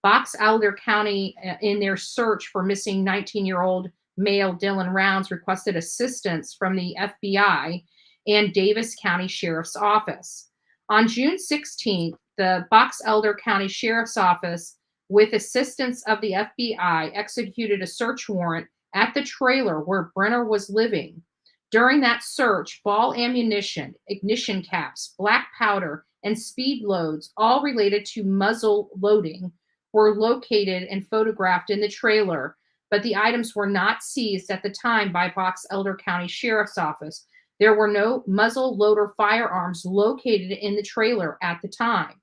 Box Elder County, in their search for missing 19-year-old male Dylan Rounds, requested assistance from the FBI and Davis County Sheriff's Office. On June 16th, the Box Elder County Sheriff's Office, with assistance of the FBI, executed a search warrant at the trailer where Brenner was living. During that search, ball ammunition, ignition caps, black powder, and speed loads, all related to muzzle loading, were located and photographed in the trailer, but the items were not seized at the time by Box Elder County Sheriff's Office. There were no muzzle loader firearms located in the trailer at the time.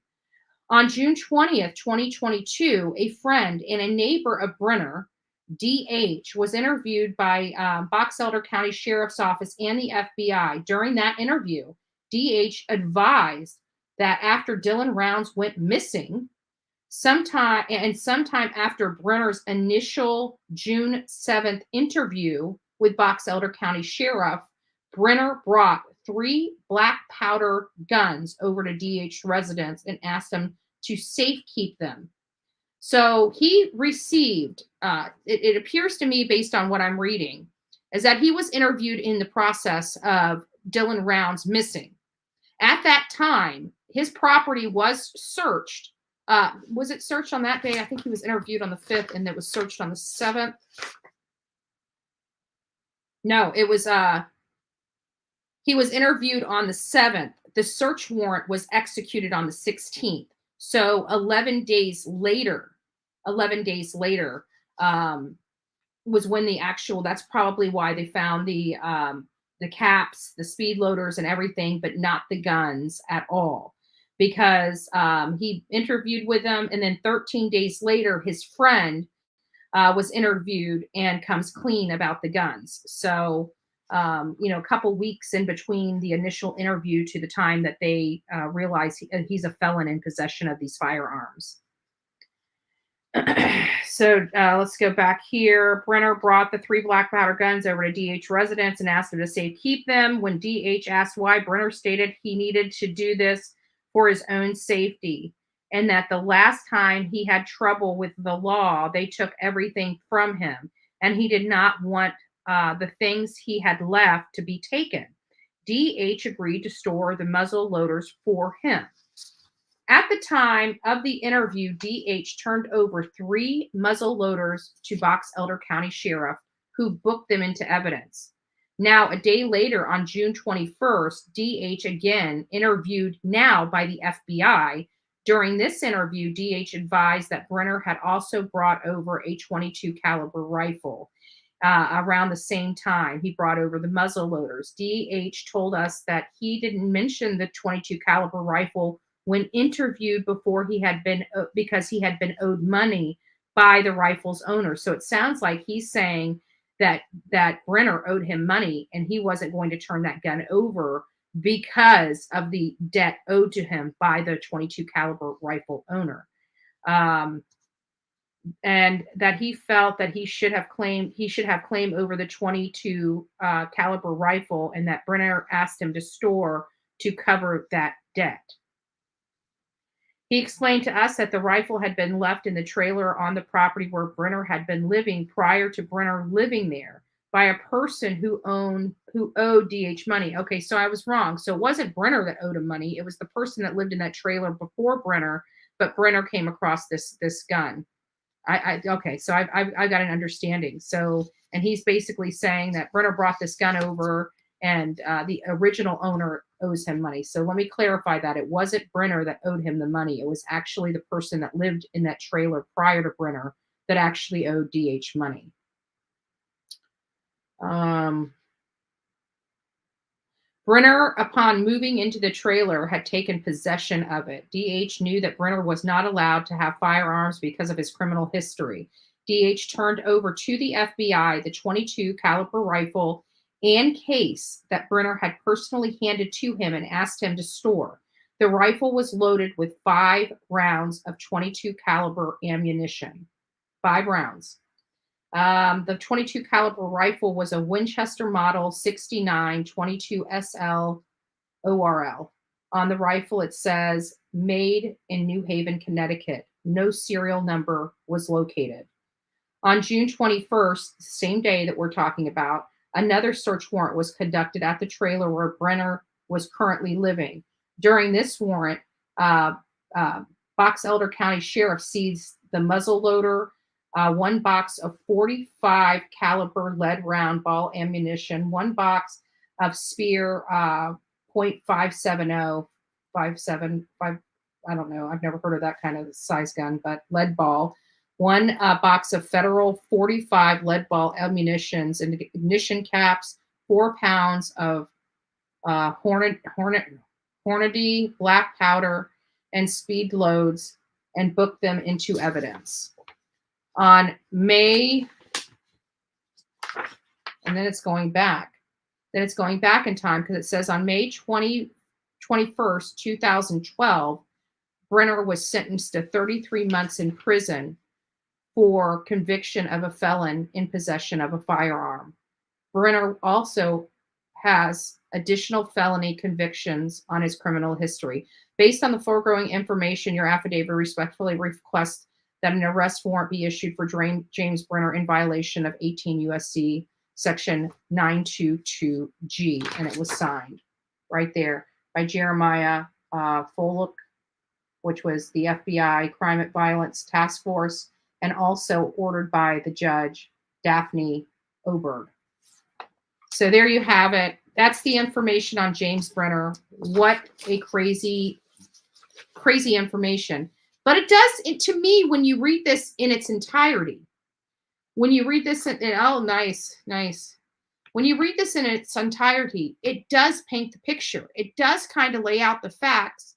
On June 20th, 2022, a friend and a neighbor of Brenner, DH, was interviewed by Box Elder County Sheriff's Office and the FBI. During that interview, DH advised that after Dylan Rounds went missing, sometime after Brenner's initial June 7th interview with Box Elder County Sheriff, Brenner brought 3 black powder guns over to DH's residence and asked him to safekeep them. So he received, it appears to me based on what I'm reading, is that he was interviewed in the process of Dylan Rounds missing. At that time, his property was searched. Was it searched on that day? I think he was interviewed on the 5th and it was searched on the 7th. No, it was, he was interviewed on the 7th. The search warrant was executed on the 16th. So 11 days later, was when the actual, that's probably why they found the caps, the speed loaders and everything, but not the guns at all. Because he interviewed with them, and then 13 days later, his friend was interviewed and comes clean about the guns. So, a couple weeks in between the initial interview to the time that they realize he's a felon in possession of these firearms. So let's go back here. Brenner brought the 3 black powder guns over to DH residence and asked him to safekeep them. When DH asked why, Brenner stated he needed to do this for his own safety. and that the last time he had trouble with the law, they took everything from him, and he did not want the things he had left to be taken. DH agreed to store the muzzle loaders for him. At the time of the interview, DH turned over 3 muzzle loaders to Box Elder County Sheriff, who booked them into evidence. Now, a day later, on June 21st, DH again interviewed now by the FBI. During this interview, DH advised that Brenner had also brought over a .22 caliber rifle. Around the same time, he brought over the muzzle loaders. DH told us that he didn't mention the .22 caliber rifle when interviewed before because he had been owed money by the rifle's owner. So it sounds like he's saying that Brenner owed him money and he wasn't going to turn that gun over because of the debt owed to him by the .22 caliber rifle owner. And that he felt that he should have claim over the .22 caliber rifle, and that Brenner asked him to store to cover that debt. He explained to us that the rifle had been left in the trailer on the property where Brenner had been living prior to Brenner living there by a person who owed DH money. Okay, so I was wrong. So it wasn't Brenner that owed him money. It was the person that lived in that trailer before Brenner, but Brenner came across this gun. Okay, so I got an understanding. So, and he's basically saying that Brenner brought this gun over, and the original owner owes him money. So let me clarify that. It wasn't Brenner that owed him the money. It was actually the person that lived in that trailer prior to Brenner that actually owed DH money. Brenner, upon moving into the trailer, had taken possession of it. DH knew that Brenner was not allowed to have firearms because of his criminal history. DH turned over to the FBI the .22 caliber rifle and case that Brenner had personally handed to him and asked him to store. The rifle was loaded with 5 rounds of .22 caliber ammunition. 5 rounds. The .22 caliber rifle was a Winchester Model 69 22 SL ORL. On the rifle, it says made in New Haven, Connecticut. No serial number was located. On June 21st, the same day that we're talking about, another search warrant was conducted at the trailer where Brenner was currently living. During this warrant, Box Elder County Sheriff seized the muzzle loader, 1 box of 45 caliber lead round ball ammunition, 1 box of Spear .570, 575, I don't know, I've never heard of that kind of size gun, but lead ball, 1 box of Federal .45 lead ball ammunitions and ignition caps, 4 pounds of Hornady black powder and speed loads, and booked them into evidence. On May, and then it's going back. Then it's going back in time because it says on May 21st, 2012, Brenner was sentenced to 33 months in prison for conviction of a felon in possession of a firearm. Brenner also has additional felony convictions on his criminal history. Based on the foregoing information, your affidavit respectfully requests that an arrest warrant be issued for James Brenner in violation of 18 U.S.C. Section 922G, and it was signed right there by Jeremiah Foluk, which was the FBI Crime and Violence Task Force, and also ordered by the judge, Daphne Oberg. So there you have it. That's the information on James Brenner. What a crazy, crazy information. But it does, to me, when you read this in its entirety, when you read this, oh, nice. When you read this in its entirety, it does paint the picture. It does kind of lay out the facts.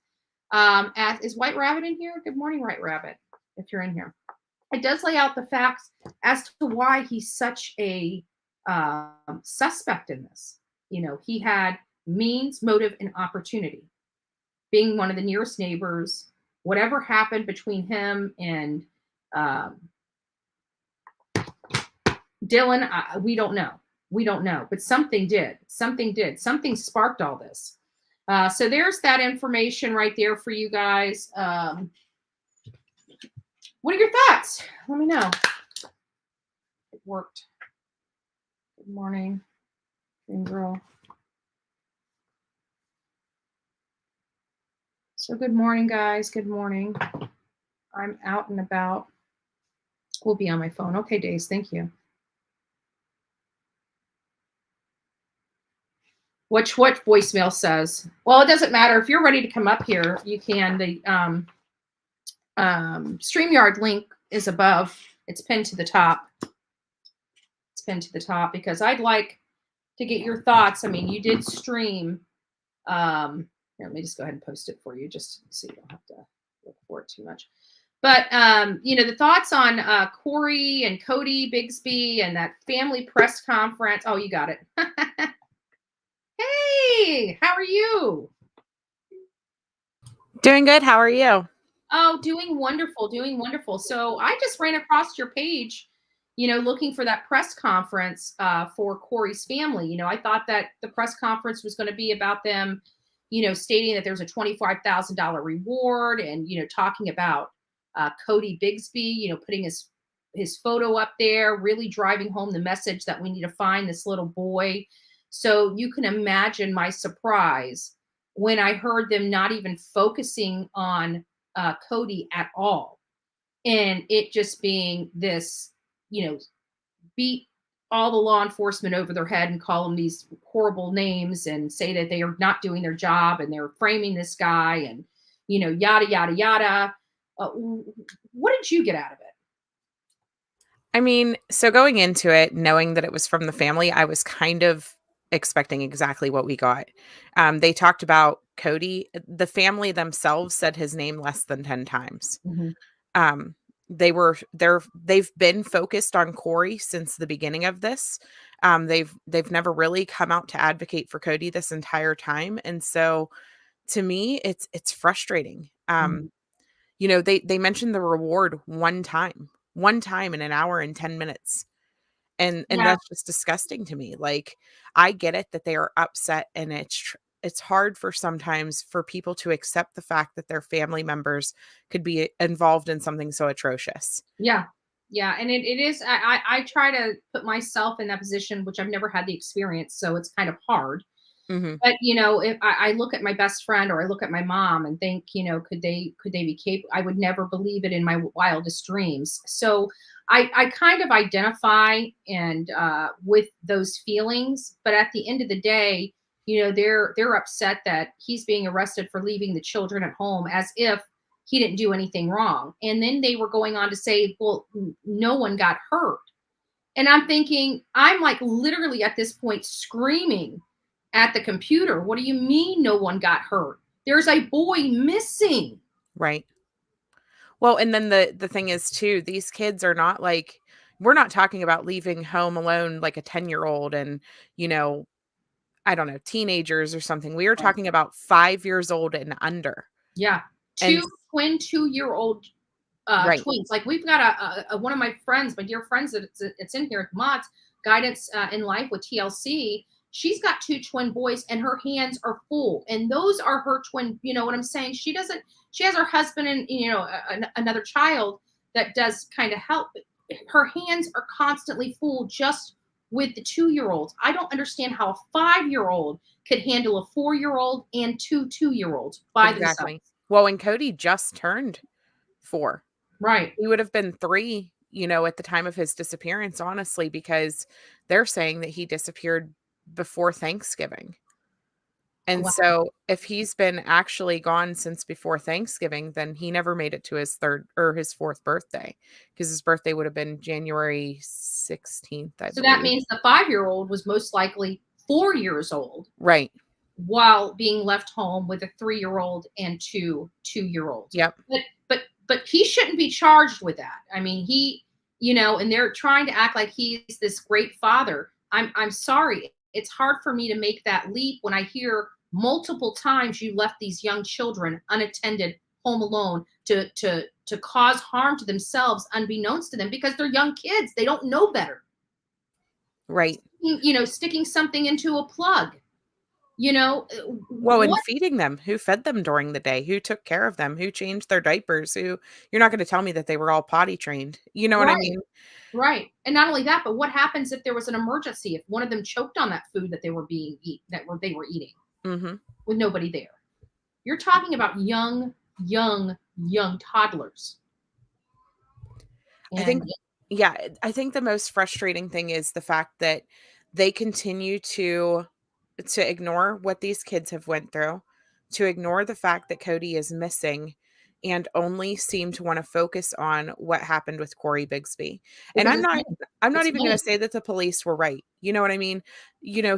Is White Rabbit in here? Good morning, White Rabbit, if you're in here. It does lay out the facts as to why he's such a suspect in this. You know, he had means, motive, and opportunity. Being one of the nearest neighbors, whatever happened between him and Dylan, we don't know. We don't know, but something did. Something did. Something sparked all this. So there's that information right there for you guys. What are your thoughts? Let me know. It worked. Good morning, Dream Girl. So good morning, guys. Good morning. I'm out and about. We'll be on my phone. Okay, Days. Thank you. What voicemail says? Well, it doesn't matter. If you're ready to come up here, you can. The StreamYard link is above. It's pinned to the top. It's pinned to the top because I'd like to get your thoughts. I mean, you did stream. Here, let me just go ahead and post it for you, just so you don't have to look for it too much. But the thoughts on Corey and Codi Bigsby and that family press conference. Oh, you got it. Hey, how are you?
Doing good. How are you?
Oh, doing wonderful, doing wonderful. So I just ran across your page, looking for that press conference for Corey's family. I thought that the press conference was going to be about them, stating that there's a $25,000 reward and, talking about Codi Bigsby, putting his photo up there, really driving home the message that we need to find this little boy. So you can imagine my surprise when I heard them not even focusing on Codi at all. And it just being this, beat all the law enforcement over their head and call them these horrible names and say that they are not doing their job and they're framing this guy and, yada, yada, yada. What did you get out of it?
I mean, so going into it, knowing that it was from the family, I was kind of expecting exactly what we got. They talked about Codi. The family themselves said his name less than 10 times.
Mm-hmm.
They've been focused on Corey since the beginning of this. They've never really come out to advocate for Codi this entire time. And so to me, it's frustrating. They mentioned the reward one time in an hour and 10 minutes. And that's just disgusting to me. Like, I get it that they are upset and it's hard sometimes for people to accept the fact that their family members could be involved in something so atrocious.
Yeah. Yeah. And it is, I try to put myself in that position, which I've never had the experience. So it's kind of hard.
Mm-hmm.
But, if I look at my best friend or I look at my mom and think, could they be capable? I would never believe it in my wildest dreams. So I kind of identify and with those feelings. But at the end of the day, they're upset that he's being arrested for leaving the children at home as if he didn't do anything wrong. And then they were going on to say, well, no one got hurt. And I'm thinking, I'm like literally at this point screaming at the computer. What do you mean no one got hurt? There's a boy missing.
Right. Well, and then the thing is too, these kids are not like, we're not talking about leaving home alone like a 10-year-old and, I don't know, teenagers or something. We are talking about 5 years old and under.
Yeah. Twin 2-year-old
right.
twins. Like we've got a one of my friends, my dear friends that it's in here at Mods Guidance in Life with TLC. She's got 2 twin boys and her hands are full. And those are her twin. You know what I'm saying? She has her husband and, another child that does kind of help. Her hands are constantly full just with the 2-year-olds. I don't understand how a 5-year-old could handle a 4-year-old and 2-2-year-olds by themselves.
Well, and Codi just turned 4.
Right.
He would have been 3, at the time of his disappearance, honestly, because they're saying that he disappeared before Thanksgiving. And so if he's been actually gone since before Thanksgiving, then he never made it to his 3rd or his 4th birthday, because his birthday would have been January 16th. I believe.
So that means the 5-year-old was most likely 4 years old.
Right.
While being left home with a 3-year-old and 2-year-olds.
Yep.
But he shouldn't be charged with that. I mean, he, and they're trying to act like he's this great father. I'm sorry. It's hard for me to make that leap when I hear multiple times you left these young children unattended, home alone, to cause harm to themselves unbeknownst to them, because they're young kids. They don't know better.
Right.
Sticking something into a plug. You know,
well, and feeding them, who fed them during the day, who took care of them, who changed their diapers, who, you're not going to tell me that they were all potty trained. You know what I mean?
Right. And not only that, but what happens if there was an emergency, if one of them choked on that food that they were they were eating with nobody there? You're talking about young toddlers.
And I think the most frustrating thing is the fact that they continue to ignore what these kids have went through, to ignore the fact that Codi is missing, and only seem to want to focus on what happened with Codi Bigsby. And I'm not even going to say that the police were right. You know what I mean? You know,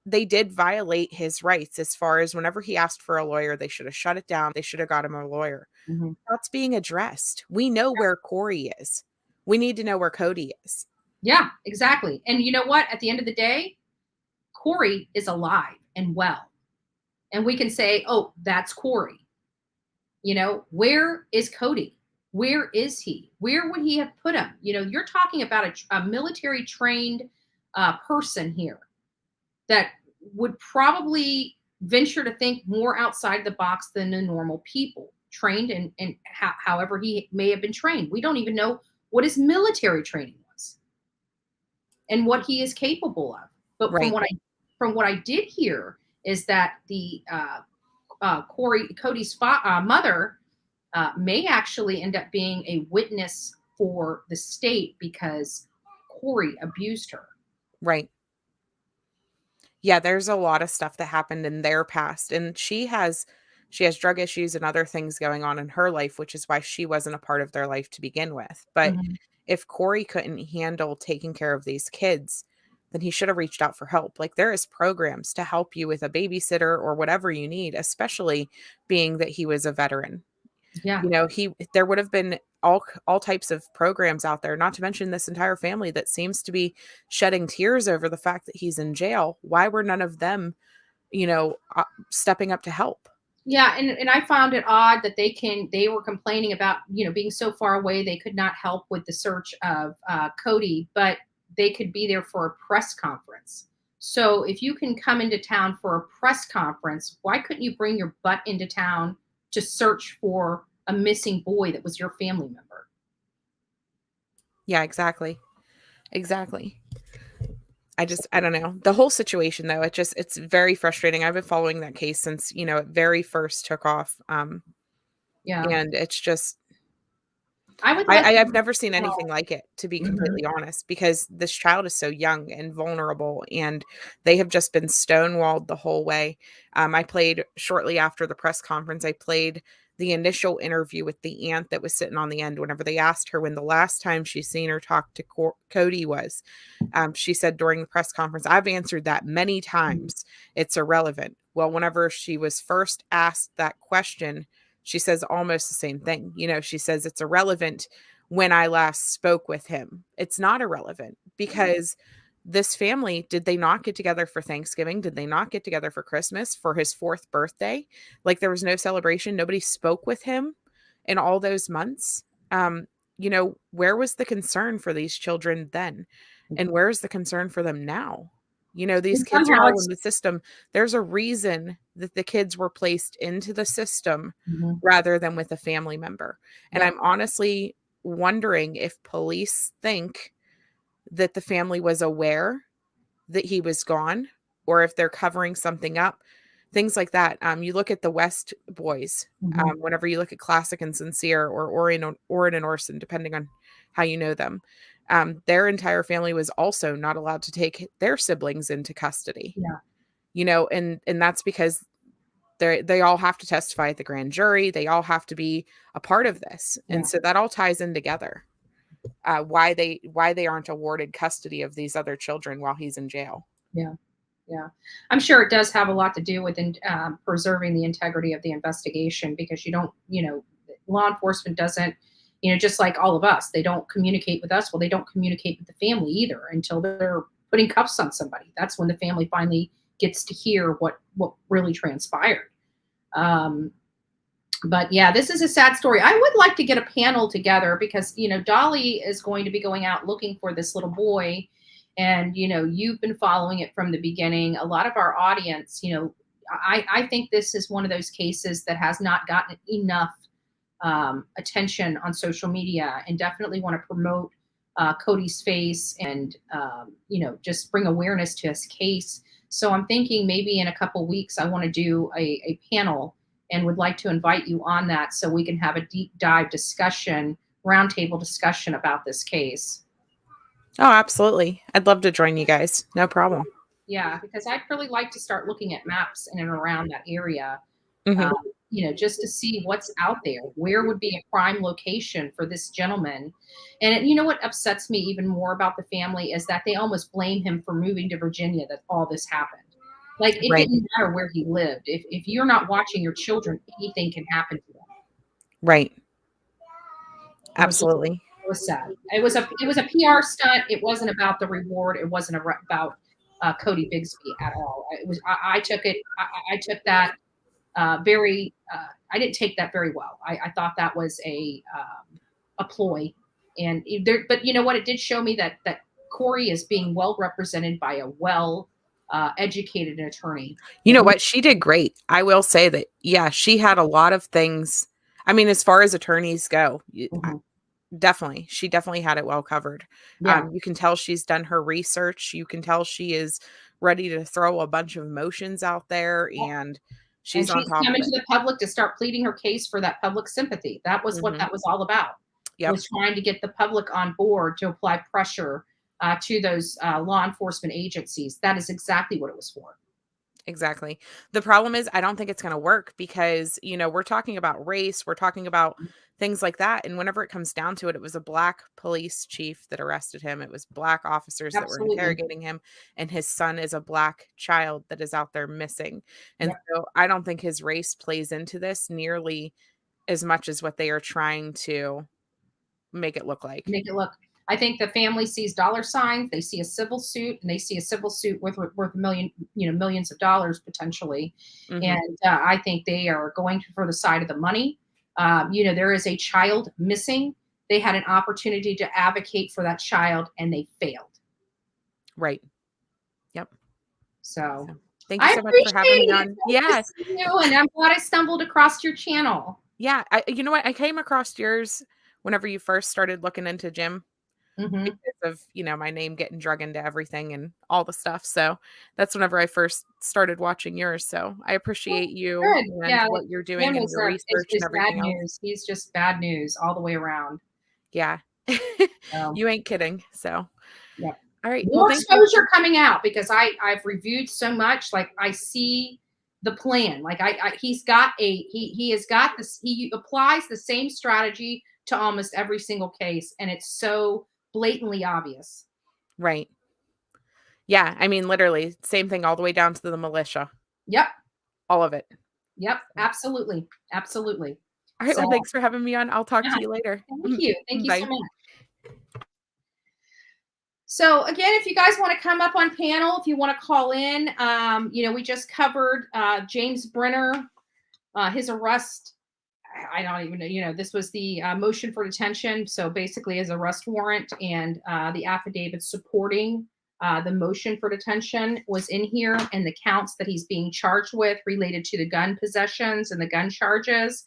they did violate his rights as far as whenever he asked for a lawyer, they should have shut it down. They should have got him a lawyer. That's being addressed. We know where Codi is. We need to know where Codi is.
Yeah, exactly. And you know what? At the end of the day, Codi is alive and well. And we can say, oh, that's Codi. You know, where is Codi? Where is he? Where would he have put him? You know, you're talking about a military trained person here that would probably venture to think more outside the box than the normal people, trained and however he may have been trained. We don't even know what his military training was and what he is capable of. But from what I did hear is that the Codi's mother may actually end up being a witness for the state because Codi abused her.
Right. Yeah, there's a lot of stuff that happened in their past, and she has drug issues and other things going on in her life, which is why she wasn't a part of their life to begin with. But if Codi couldn't handle taking care of these kids, then he should have reached out for help. Like, there is programs to help you with a babysitter or whatever you need, especially being that he was a veteran.
Yeah.
You know, there would have been all types of programs out there, not to mention this entire family that seems to be shedding tears over the fact that he's in jail. Why were none of them, you know, stepping up to help?
Yeah, and I found it odd that they were complaining about, you know, being so far away they could not help with the search of Codi, but they could be there for a press conference. So if you can come into town for a press conference, why couldn't you bring your butt into town to search for a missing boy that was your family member?
Yeah, exactly. Exactly. I don't know. The whole situation though, it's very frustrating. I've been following that case since, you know, it very first took off.
Yeah.
And it's just,
I've
never seen anything like it, to be completely honest, because this child is so young and vulnerable, and they have just been stonewalled the whole way. I played shortly after the press conference. I played the initial interview with the aunt that was sitting on the end. Whenever they asked her when the last time she's seen or talked to Codi was, she said during the press conference, "I've answered that many times. It's irrelevant." Well, whenever she was first asked that question, she says almost the same thing. You know, she says it's irrelevant when I last spoke with him. It's not irrelevant because this family, did they not get together for Thanksgiving? Did they not get together for Christmas, for his 4th birthday? Like, there was no celebration. Nobody spoke with him in all those months. You know, where was the concern for these children then? And where is the concern for them now? You know, these kids are all in the system. There's a reason that the kids were placed into the system rather than with a family member. And I'm honestly wondering if police think that the family was aware that he was gone, or if they're covering something up, things like that. You look at the West boys, whenever you look at Classic and Sincere, or Orin and Orson, depending on how you know them. Their entire family was also not allowed to take their siblings into custody.
Yeah.
You know, and that's because they all have to testify at the grand jury. They all have to be a part of this. Yeah. And so that all ties in together. Why they aren't awarded custody of these other children while he's in jail.
Yeah. Yeah. I'm sure it does have a lot to do with preserving the integrity of the investigation, because you don't, you know, law enforcement doesn't, you know, just like all of us, they don't communicate with us. Well, they don't communicate with the family either until they're putting cuffs on somebody. That's when the family finally gets to hear what really transpired. But yeah, this is a sad story. I would like to get a panel together because, you know, Dolly is going to be going out looking for this little boy. And, you've been following it from the beginning. A lot of our audience, I think this is one of those cases that has not gotten enough attention on social media, and definitely want to promote Codi's face and, just bring awareness to his case. So I'm thinking maybe in a couple weeks, I want to do a panel and would like to invite you on that so we can have a deep dive discussion, roundtable discussion about this case.
Oh, absolutely. I'd love to join you guys. No problem.
Yeah, because I'd really like to start looking at maps in and around that area,
Mhm.
Just to see what's out there. Where would be a prime location for this gentleman? And what upsets me even more about the family is that they almost blame him for moving to Virginia, that all this happened. Like, it
Right.
didn't matter where he lived. If you're not watching your children, anything can happen to them.
Right.
It was
Absolutely.
It was sad. It was a PR stunt. It wasn't about the reward. It wasn't about Codi Bigsby at all. I took it. I took that very. I didn't take that very well. I thought that was a ploy, and but you know what? It did show me that Corey is being well represented by a educated attorney.
You know what? She did great. I will say that. Yeah, she had a lot of things. I mean, as far as attorneys go, definitely, she definitely had it well covered.
Yeah.
You can tell she's done her research. You can tell she is ready to throw a bunch of motions out there, and she's on top
coming
of
to the public to start pleading her case for that public sympathy. That was what that was all about.
Yep.
Was trying to get the public on board to apply pressure to those law enforcement agencies. That is exactly what it was for.
Exactly. The problem is, I don't think it's going to work because, we're talking about race, we're talking about things like that. And whenever it comes down to it, it was a Black police chief that arrested him. It was Black officers that were interrogating him. And his son is a Black child that is out there missing. And so I don't think his race plays into this nearly as much as what they are trying to make it look like.
I think the family sees dollar signs. They see a civil suit, and they see a civil suit worth millions of dollars potentially. And I think they are going for the side of the money. There is a child missing. They had an opportunity to advocate for that child, and they failed.
Right. Yep.
So
thank you so much for having me on. Yes.
And I'm glad I stumbled across your channel.
Yeah. You know what? I came across yours whenever you first started looking into Jim. Because of, my name getting drug into everything and all the stuff. So that's whenever I first started watching yours. So I appreciate you and what you're doing and your research and everything else.
He's just bad news all the way around.
Yeah. You ain't kidding. So,
yeah.
All right.
More exposure coming out because I've reviewed so much. Like, I see the plan. Like, he applies the same strategy to almost every single case. And it's so blatantly obvious.
Right. Yeah. I mean, literally same thing all the way down to the militia.
Yep.
All of it.
Yep. Absolutely. Absolutely.
All right. Well, thanks for having me on. I'll talk to you later.
Thank you. Thank you so much. So again, if you guys want to come up on panel, if you want to call in, we just covered James Brenner, his arrest. I don't even know, this was the motion for detention. So basically his arrest warrant and the affidavit supporting the motion for detention was in here, and the counts that he's being charged with related to the gun possessions and the gun charges.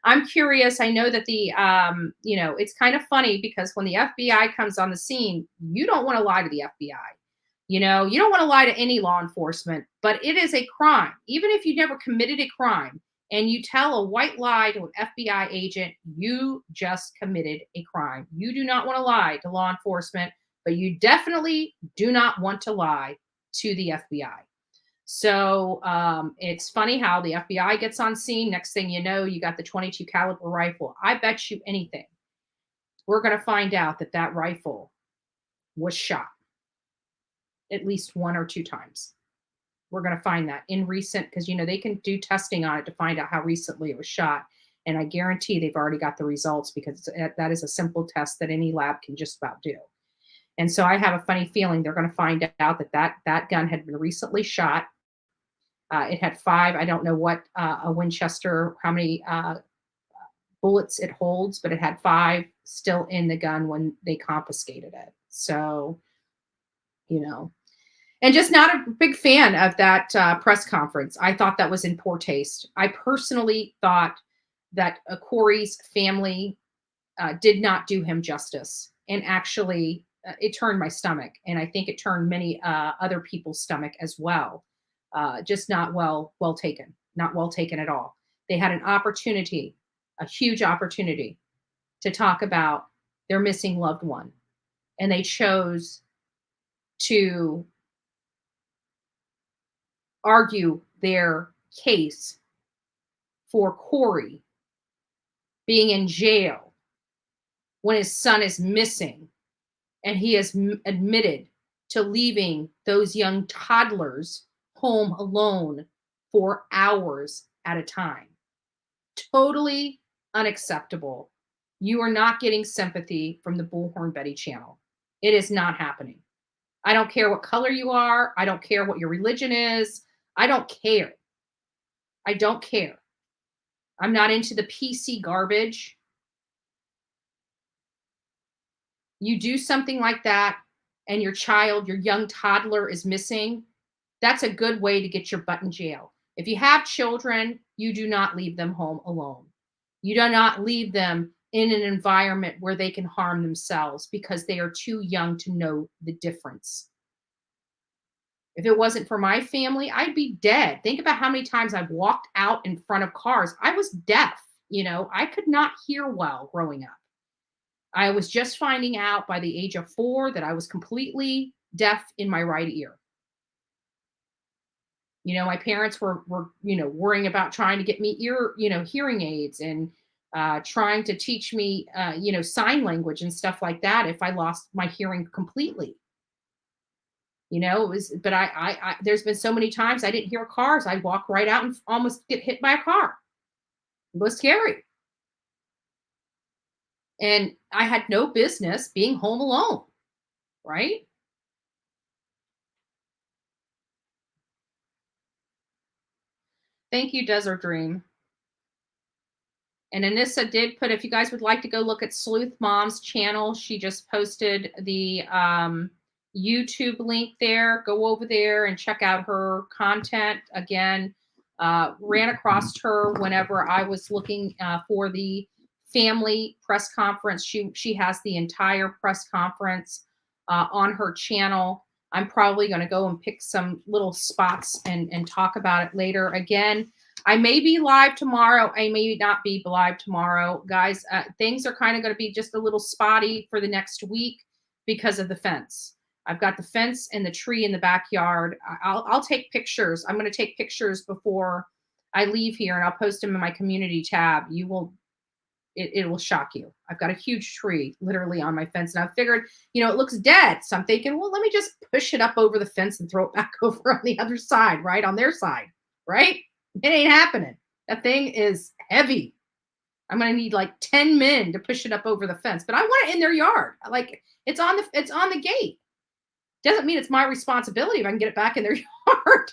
I'm curious. I know that it's kind of funny because when the FBI comes on the scene, you don't want to lie to the FBI. You don't want to lie to any law enforcement, but it is a crime. Even if you never committed a crime, and you tell a white lie to an FBI agent, you just committed a crime. You do not want to lie to law enforcement, but you definitely do not want to lie to the FBI. So it's funny how the FBI gets on scene. Next thing you know, you got the .22 caliber rifle. I bet you anything, we're going to find out that rifle was shot at least 1 or 2 times. We're going to find that in recent, because, they can do testing on it to find out how recently it was shot. And I guarantee they've already got the results because that is a simple test that any lab can just about do. And so I have a funny feeling they're going to find out that gun had been recently shot. It had 5, I don't know what a Winchester, how many bullets it holds, but it had 5 still in the gun when they confiscated it. So And just not a big fan of that press conference. I thought that was in poor taste. I personally thought that Corey's family did not do him justice. And actually, it turned my stomach. And I think it turned many other people's stomach as well. Just not well taken. Not well taken at all. They had an opportunity, a huge opportunity, to talk about their missing loved one. And they chose to argue their case for Corey being in jail when his son is missing, and he has admitted to leaving those young toddlers home alone for hours at a time. Totally unacceptable. You are not getting sympathy from the Bullhorn Betty channel. It is not happening. I don't care what color you are. I don't care what your religion is. I don't care. I don't care. I'm not into the PC garbage. You do something like that and your child, your young toddler is missing, that's a good way to get your butt in jail. If you have children, you do not leave them home alone. You do not leave them in an environment where they can harm themselves because they are too young to know the difference. If it wasn't for my family, I'd be dead. Think about how many times I've walked out in front of cars. I was deaf. I could not hear well growing up. I was just finding out by the age of 4 that I was completely deaf in my right ear. My parents were worrying about trying to get me hearing aids and trying to teach me, sign language and stuff like that if I lost my hearing completely. But I there's been so many times I didn't hear cars. I'd walk right out and almost get hit by a car. It was scary. And I had no business being home alone, right? Thank you, Desert Dream. And Anissa did put, if you guys would like to go look at Sleuth Mom's channel, she just posted the YouTube link there. Go over there and check out her content. Again, ran across her whenever I was looking for the family press conference. She has the entire press conference on her channel. I'm probably going to go and pick some little spots and talk about it later. Again, I may be live tomorrow. I may not be live tomorrow. Guys, things are kind of going to be just a little spotty for the next week because of the fence. I've got the fence and the tree in the backyard. I'll take pictures. I'm going to take pictures before I leave here, and I'll post them in my community tab. It will shock you. I've got a huge tree literally on my fence, and I figured, it looks dead. So I'm thinking, well, let me just push it up over the fence and throw it back over on the other side, right? On their side, right? It ain't happening. That thing is heavy. I'm going to need like 10 men to push it up over the fence, but I want it in their yard. Like it's on the gate. Doesn't mean it's my responsibility if I can get it back in their yard.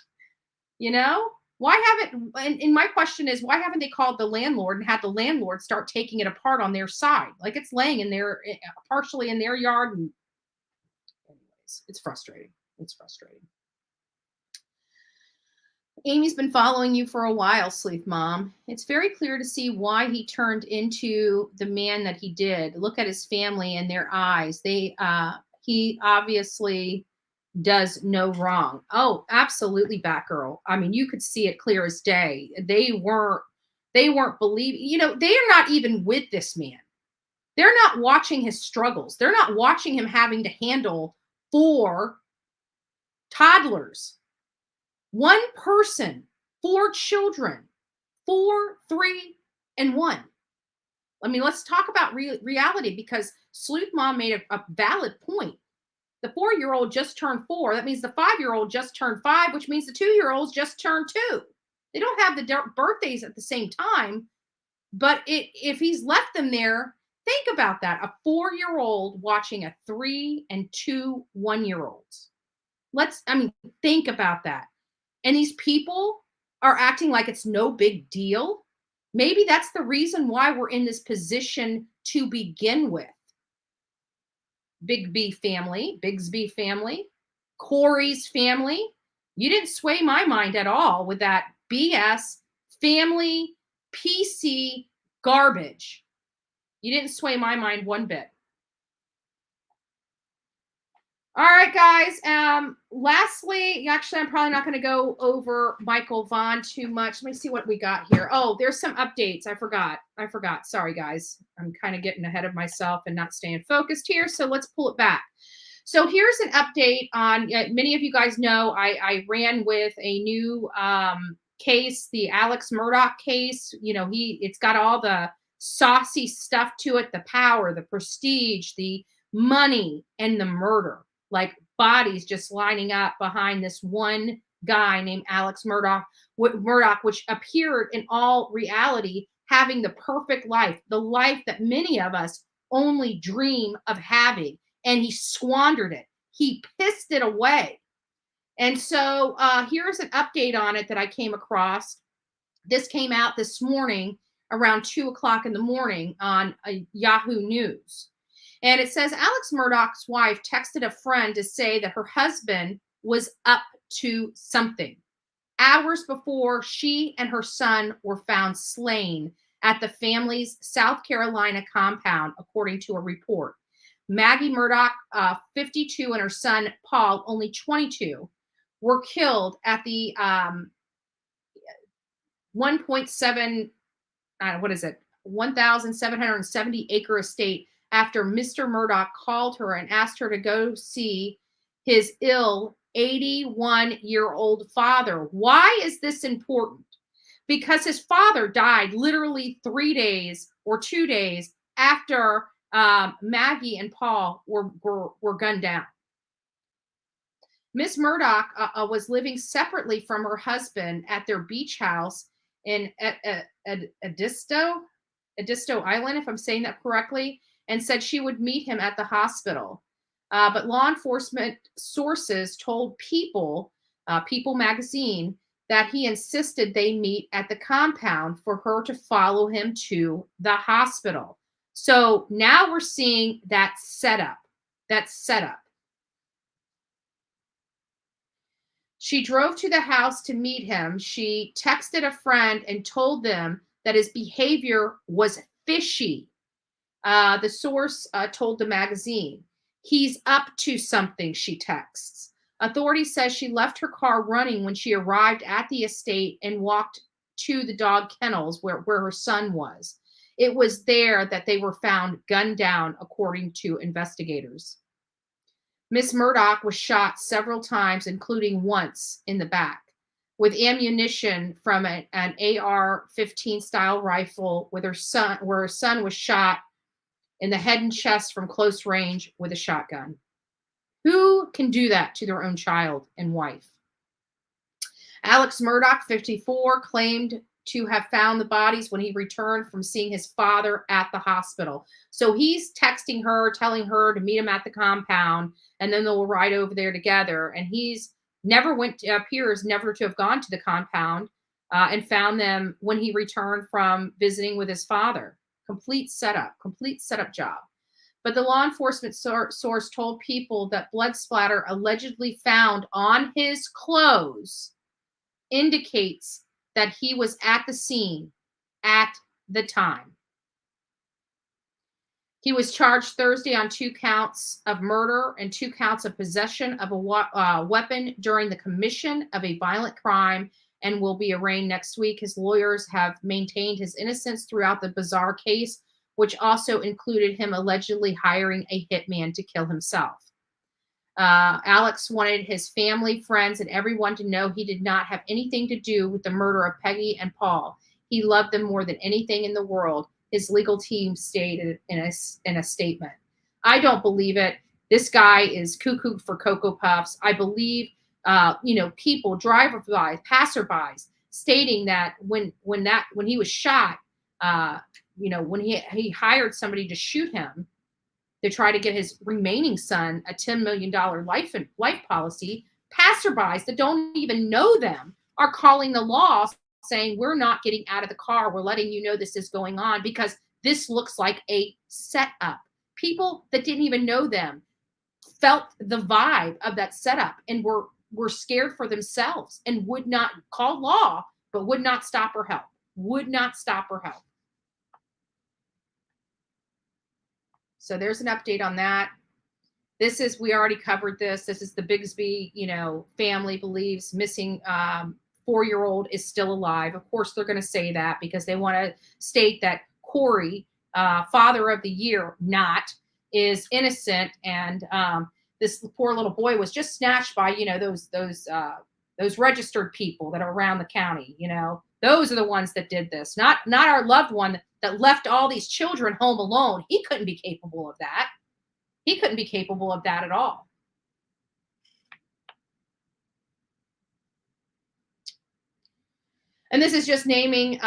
Why haven't, and my question is, why haven't they called the landlord and had the landlord start taking it apart on their side? Like it's laying in there, partially in their yard. And anyways, it's frustrating. It's frustrating. Amy's been following you for a while, Sleuth Mom. It's very clear to see why he turned into the man that he did. Look at his family and their eyes. He obviously does no wrong. Oh, absolutely, Batgirl. I mean, you could see it clear as day. They weren't believing, they're not even with this man. They're not watching his struggles. They're not watching him having to handle 4 toddlers. 1 person, 4 children, 4, 3, and 1. I mean, let's talk about reality, because Sleuth Mom made a valid point. The 4-year-old just turned 4. That means the 5-year-old just turned 5, which means the 2-year-olds just turned 2. They don't have the birthdays at the same time, but if he's left them there, think about that. A 4-year-old watching a 3 and 2 1-year-olds. Think about that. And these people are acting like it's no big deal. Maybe that's the reason why we're in this position to begin with. Bigsby family. Corey's family. You didn't sway my mind at all with that BS family PC garbage. You didn't sway my mind one bit. All right, guys. Lastly, actually, I'm probably not going to go over Michael Vaughan too much. Let me see what we got here. Oh, there's some updates. I forgot. Sorry, guys. I'm kind of getting ahead of myself and not staying focused here. So let's pull it back. So here's an update on, many of you guys know I ran with a new case, the Alex Murdaugh case. You know, it's got all the saucy stuff to it, the power, the prestige, the money, and the murder. Like bodies just lining up behind this one guy named Alex Murdaugh, which appeared in all reality having the perfect life, the life that many of us only dream of having. And he squandered it. He pissed it away. And so here's an update on it that I came across. This came out this morning around 2 o'clock in the morning on Yahoo News. And it says Alex Murdaugh's wife texted a friend to say that her husband was up to something hours before she and her son were found slain at the family's South Carolina compound, according to a report. Maggie Murdaugh, 52, and her son, Paul, only 22, were killed at the 1,770 acre estate after Mr. Murdaugh called her and asked her to go see his ill 81-year-old father. Why is this important? Because his father died literally 3 days or 2 days after Maggie and Paul were gunned down. Miss Murdaugh was living separately from her husband at their beach house in Edisto Island, if I'm saying that correctly, and said she would meet him at the hospital. But law enforcement sources told People magazine that he insisted they meet at the compound for her to follow him to the hospital. So now we're seeing that setup. She drove to the house to meet him. She texted a friend and told them that his behavior was fishy. The source told the magazine, "He's up to something," she texts. Authorities says she left her car running when she arrived at the estate and walked to the dog kennels where her son was. It was there that they were found gunned down, according to investigators. Miss Murdaugh was shot several times, including once in the back, with ammunition from an AR-15 style rifle where her son was shot in the head and chest from close range with a shotgun. Who can do that to their own child and wife? Alex Murdaugh, 54, claimed to have found the bodies when he returned from seeing his father at the hospital. So he's texting her, telling her to meet him at the compound, and then they'll ride over there together. And he's appears never to have gone to the compound and found them when he returned from visiting with his father. Complete setup job. But the law enforcement source told People that blood splatter allegedly found on his clothes indicates that he was at the scene at the time. He was charged Thursday on 2 counts of murder and 2 counts of possession of a weapon during the commission of a violent crime and will be arraigned next week. His lawyers have maintained his innocence throughout the bizarre case, which also included him allegedly hiring a hitman to kill himself. Alex wanted his family, friends, and everyone to know he did not have anything to do with the murder of Peggy and Paul. He loved them more than anything in the world, his legal team stated in a statement. I don't believe it. This guy is cuckoo for Cocoa Puffs. I believe, people, driver-by, passerbys, stating that when he was shot, when he hired somebody to shoot him to try to get his remaining son a $10 million life policy, passerbys that don't even know them are calling the law saying, we're not getting out of the car. We're letting you know this is going on because this looks like a setup. People that didn't even know them felt the vibe of that setup and were scared for themselves and would not call law, but would not stop her help. Would not stop her help. So there's an update on that. This is, we already covered this. This is the Bigsby, family believes missing 4-year-old is still alive. Of course, they're going to say that because they want to state that Corey, father of the year, is innocent. And this poor little boy was just snatched by, those registered people that are around the county. Those are the ones that did this, not our loved one that left all these children home alone. He couldn't be capable of that. He couldn't be capable of that at all. And this is just naming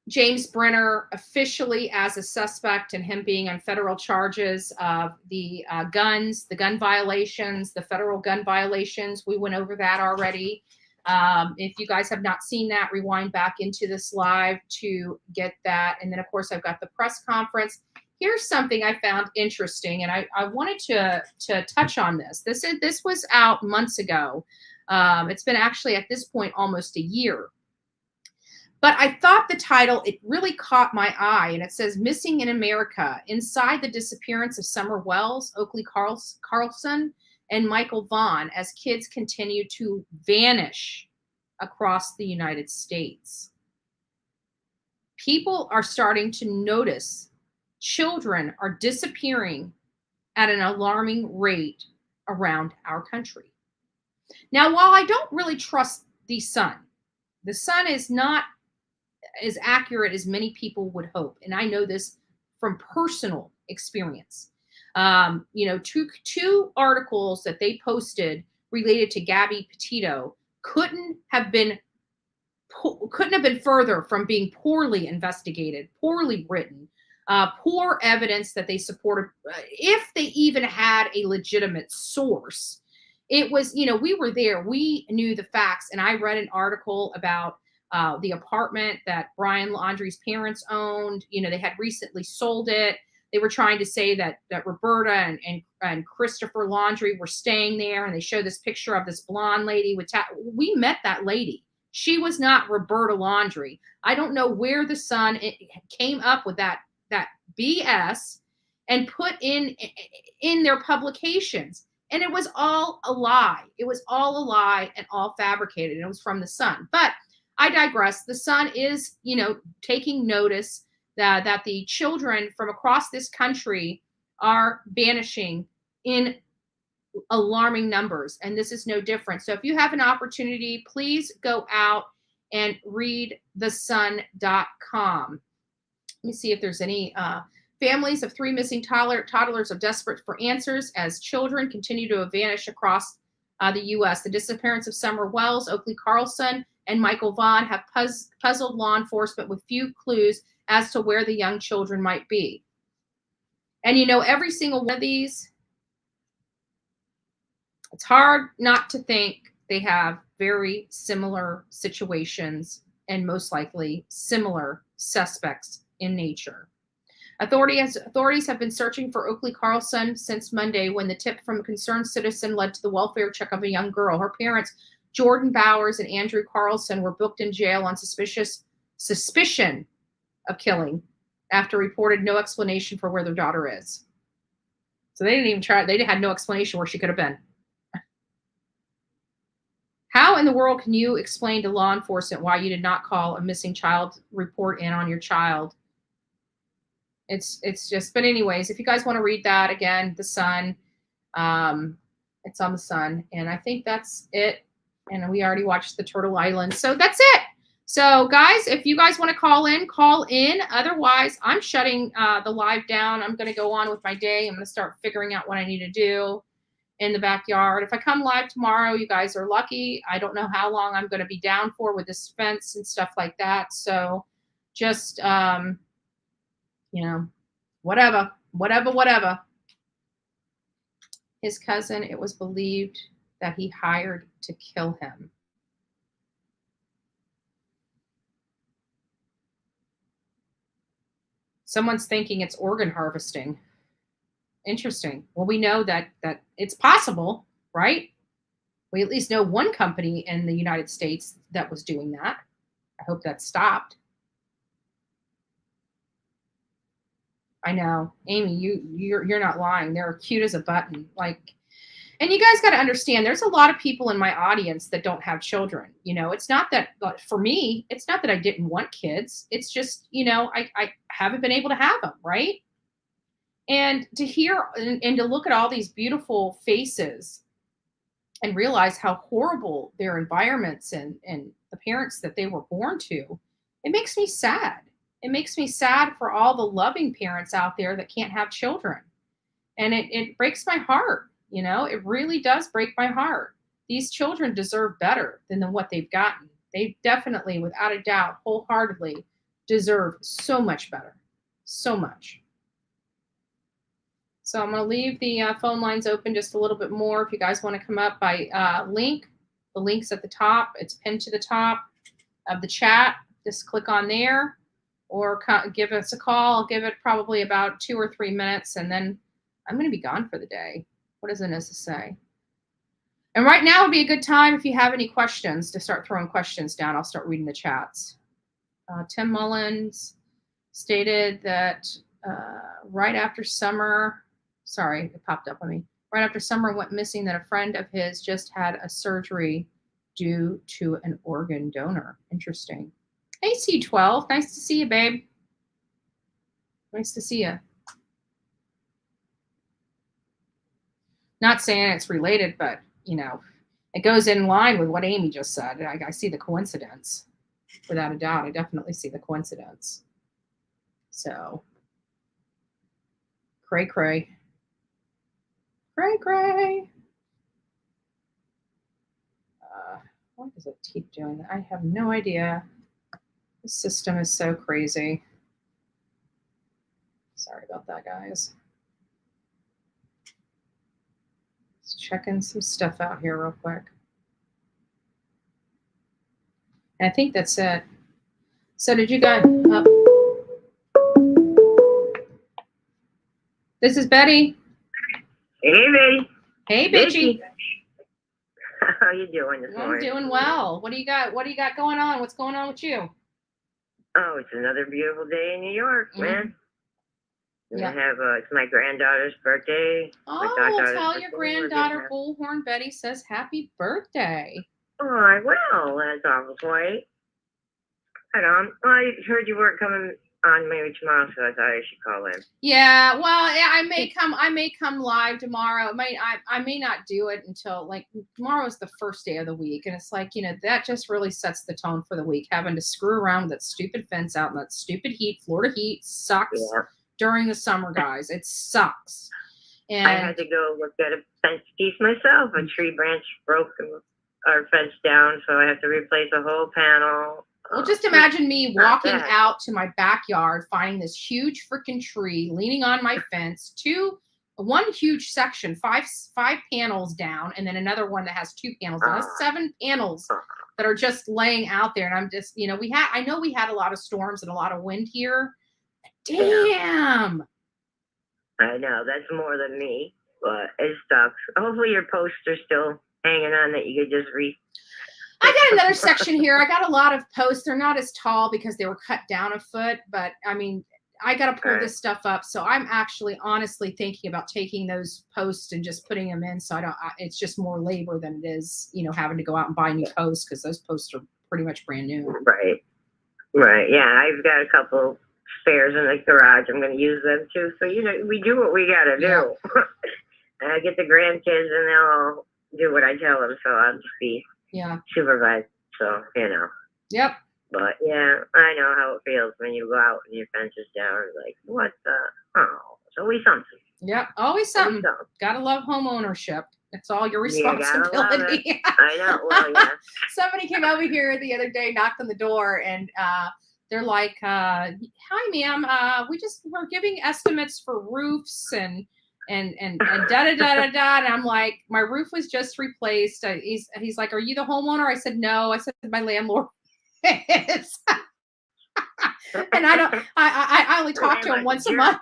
James Brenner officially as a suspect and him being on federal charges of the gun violations, the federal gun violations. We went over that already. If you guys have not seen that, rewind back into this live to get that. And then, of course, I've got the press conference. Here's something I found interesting, and I wanted to touch on this. This was out months ago. It's been actually at this point almost a year. But I thought the title, it really caught my eye, and it says, Missing in America, Inside the Disappearance of Summer Wells, Oakley Carlson, and Michael Vaughan as kids continue to vanish across the United States. People are starting to notice children are disappearing at an alarming rate around our country. Now, while I don't really trust the Sun is not as accurate as many people would hope. And I know this from personal experience. Two articles that they posted related to Gabby Petito couldn't have been further from being poorly investigated, poorly written, poor evidence that they supported, if they even had a legitimate source. It was, we were there, we knew the facts. And I read an article about the apartment that Brian Laundrie's parents owned. They had recently sold it. They were trying to say that Roberta and Christopher Laundrie were staying there, and they showed this picture of this blonde lady with we met that lady. She was not Roberta Laundrie. I don't know where the Sun came up with that BS and put in their publications. And it was all a lie. It was all a lie and all fabricated. And it was from the Sun. But I digress. The Sun is, taking notice that the children from across this country are vanishing in alarming numbers. And this is no different. So if you have an opportunity, please go out and read thesun.com. Let me see if there's any families of 3 missing toddlers are desperate for answers as children continue to vanish across the U.S. The disappearance of Summer Wells, Oakley Carlson, and Michael Vaughan have puzzled law enforcement with few clues as to where the young children might be. And every single one of these, it's hard not to think they have very similar situations and most likely similar suspects in nature. Authorities have been searching for Oakley Carlson since Monday when the tip from a concerned citizen led to the welfare check of a young girl. Her parents, Jordan Bowers and Andrew Carlson, were booked in jail on suspicion of killing after reported no explanation for where their daughter is. So they didn't even try. They had no explanation where she could have been. How in the world can you explain to law enforcement why you did not call a missing child report in on your child? It's just, but anyways, if you guys want to read that again, the Sun, it's on the Sun. And I think that's it. And we already watched the Turtle Island. So that's it. So guys, if you guys want to call in. Otherwise, I'm shutting the live down. I'm going to go on with my day. I'm going to start figuring out what I need to do in the backyard. If I come live tomorrow, you guys are lucky. I don't know how long I'm going to be down for with this fence and stuff like that. So just, whatever. His cousin, it was believed that he hired to kill him. Someone's thinking it's organ harvesting. Interesting. Well, we know that it's possible, right? We at least know one company in the United States that was doing that. I hope that stopped. I know, Amy, you're not lying. They're cute as a button. Like, and you guys got to understand, there's a lot of people in my audience that don't have children. You know, it's not that for me, it's not that I didn't want kids. It's just, you know, I haven't been able to have them, right? And to hear and to look at all these beautiful faces and realize how horrible their environments and the parents that they were born to, it makes me sad. It makes me sad for all the loving parents out there that can't have children. And it breaks my heart. You know, it really does break my heart. These children deserve better than what they've gotten. They definitely, without a doubt, wholeheartedly deserve so much better. So much. So I'm going to leave the phone lines open just a little bit more. If you guys want to come up by link, the link's at the top. It's pinned to the top of the chat. Just click on there or give us a call. I'll give it probably about 2 or 3 minutes, and then I'm going to be gone for the day. What does Anissa say? And right now would be a good time if you have any questions to start throwing questions down. I'll start reading the chats. Tim Mullins stated that right after summer, sorry, it popped up on me. Right after summer went missing that a friend of his just had a surgery due to an organ donor. Interesting. Hey, C12. Nice to see you, babe. Nice to see you. Not saying it's related, but, you know, it goes in line with what Amy just said. I see the coincidence. Without a doubt, I definitely see the coincidence. So, cray, cray. Cray, cray. Why does it keep doing that? I have no idea. The system is so crazy. Sorry about that, guys. Just checking some stuff out here real quick. And I think that's it. So did you guys... This is Betty.
Hey, Betty.
Hey, Bitchy.
How you doing this morning?
I'm doing well. What do you got? What do you got going on? What's going on with you?
Oh, it's another beautiful day in New York, man.
Yeah.
It's my granddaughter's birthday.
Oh, well, tell your granddaughter Bullhorn Betty says happy birthday.
Oh, I will. That's awful sweet. Right on. Well, I heard you weren't coming on maybe tomorrow, so I thought I should call in.
Yeah, well, yeah, I may come live tomorrow. I may not do it until like tomorrow is the first day of the week, and it's like, you know, that just really sets the tone for the week. Having to screw around with that stupid fence out in that stupid heat. Florida heat sucks during the summer, guys. It sucks. And
I had to go look at a fence piece myself. A tree branch broke our fence down, so I have to replace a whole panel.
Well, just imagine me walking out to my backyard, finding this huge freaking tree, leaning on my fence, one huge section, five panels down, and then another one that has 2 panels. That's 7 panels that are just laying out there. And I'm just, you know, I know we had a lot of storms and a lot of wind here. Damn.
I know, that's more than me, but it sucks. Hopefully your posts are still hanging on that you could just
I got another section here. I got a lot of posts. They're not as tall because they were cut down a foot, but I mean, I got to pull this stuff up. So I'm actually honestly thinking about taking those posts and just putting them in. So it's just more labor than it is, you know, having to go out and buy new posts, because those posts are pretty much brand new.
Right. Yeah. I've got a couple spares in the garage. I'm going to use them too. So, you know, we do what we got to do. I get the grandkids and they'll all do what I tell them. So I'll just be supervised. So, you know.
Yep.
But yeah, I know how it feels when you go out and your fence is down. Like, what the? Oh, it's always something.
Yep, always something. Gotta love home ownership. It's all your responsibility.
Yeah, I know. Well, yeah.
Somebody came over here the other day, knocked on the door, and they're like, "Hi, ma'am. We're giving estimates for roofs and da da da da." And I'm like, "My roof was just replaced." He's like, "Are you the homeowner?" I said, "No." I said, "My landlord is." And I only talk to him once a month.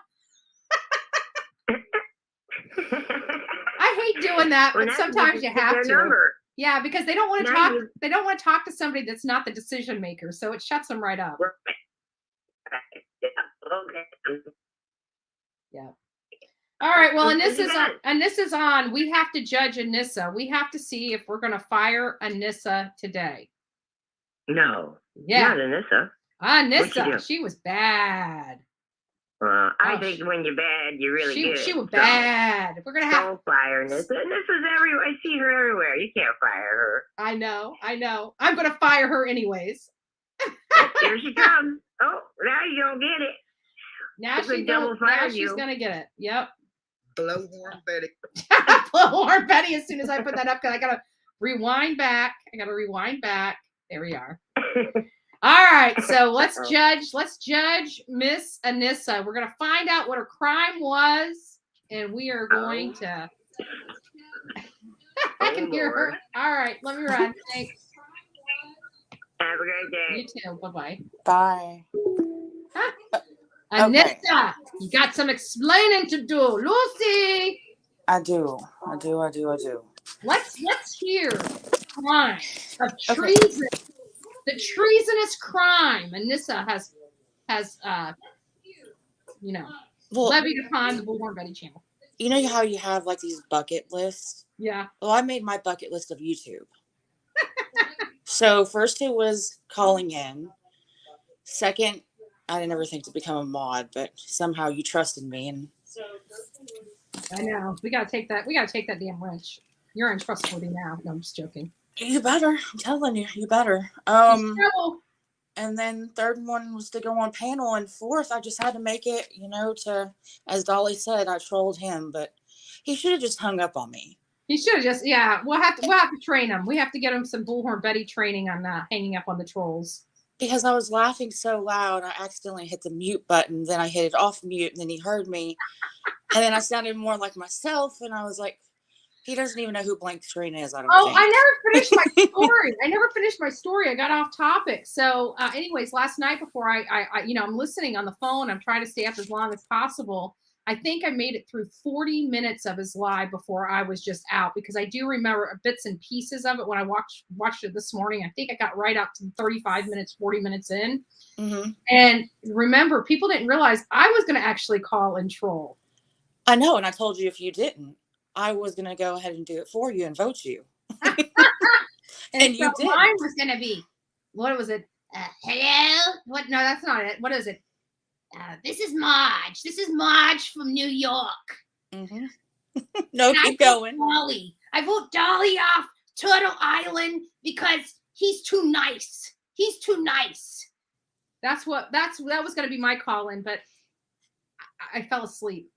doing that,
Well,
but
now
sometimes you have
their
to.
number.
Yeah, because they don't want to
Now
talk. They don't want to talk to somebody that's not the decision maker, so it shuts them right up.
Yeah. Okay.
Yeah. All right. Well, Anissa's on. We have to judge Anissa. We have to see if we're going to fire Anissa today.
No.
Yeah.
Not Anissa.
Anissa. She was bad.
I think when you're bad, you're really good.
She was bad. We're gonna have
don't fire Anissa. Anissa's everywhere. I see her everywhere. You can't fire her.
I know. I'm gonna fire her anyways.
Here she comes. Oh, now you don't get it.
Now she's gonna get it. Yep.
Bullhorn Betty.
Bullhorn Betty. As soon as I put that up, because I gotta rewind back. There we are. All right, so let's judge Miss Anissa. We're gonna find out what her crime was, and we are going to. I can hear her. All right, let me run. Thanks.
Have a great day.
You too. Bye-bye.
Bye.
Anissa, you got some explaining to do. Lucy.
I do.
Let's hear crime of treason. The treasonous crime Anissa has levied upon the Bullhorn Betty channel.
You know how you have like these bucket lists?
Yeah.
Well, I made my bucket list of YouTube. So first it was calling in. Second, I didn't ever think to become a mod, but somehow you trusted me, and
I know. We gotta take that damn wrench. You're untrustworthy now. No, I'm just joking.
You better. I'm telling you, you better. And then third one was to go on panel, and fourth, I just had to make it, to, as Dolly said, I trolled him, but he should have just hung up on me.
He should have just, yeah. We'll have to train him. We have to get him some Bullhorn Betty training on hanging up on the trolls.
Because I was laughing so loud, I accidentally hit the mute button. Then I hit it off mute, and then he heard me, and then I sounded more like myself, and I was like, he doesn't even know who Blank Screen is. I don't think.
I never finished my story. I got off topic. So anyways, last night before I'm listening on the phone, I'm trying to stay up as long as possible. I think I made it through 40 minutes of his live before I was just out, because I do remember bits and pieces of it when I watched it this morning. I think I got right up to 35 minutes, 40 minutes in. Mm-hmm. And remember, people didn't realize I was going to actually call and troll.
I know. And I told you if you didn't, I was going to go ahead and do it for you and vote you.
and you did. Mine was going to be, what was it? Hello? What? No, that's not it. What is it? This is Marge. This is Marge from New York.
Mm-hmm. No, keep going.
Dolly. I vote Dolly off Turtle Island because he's too nice. He's too nice. That was going to be my call-in, but I fell asleep.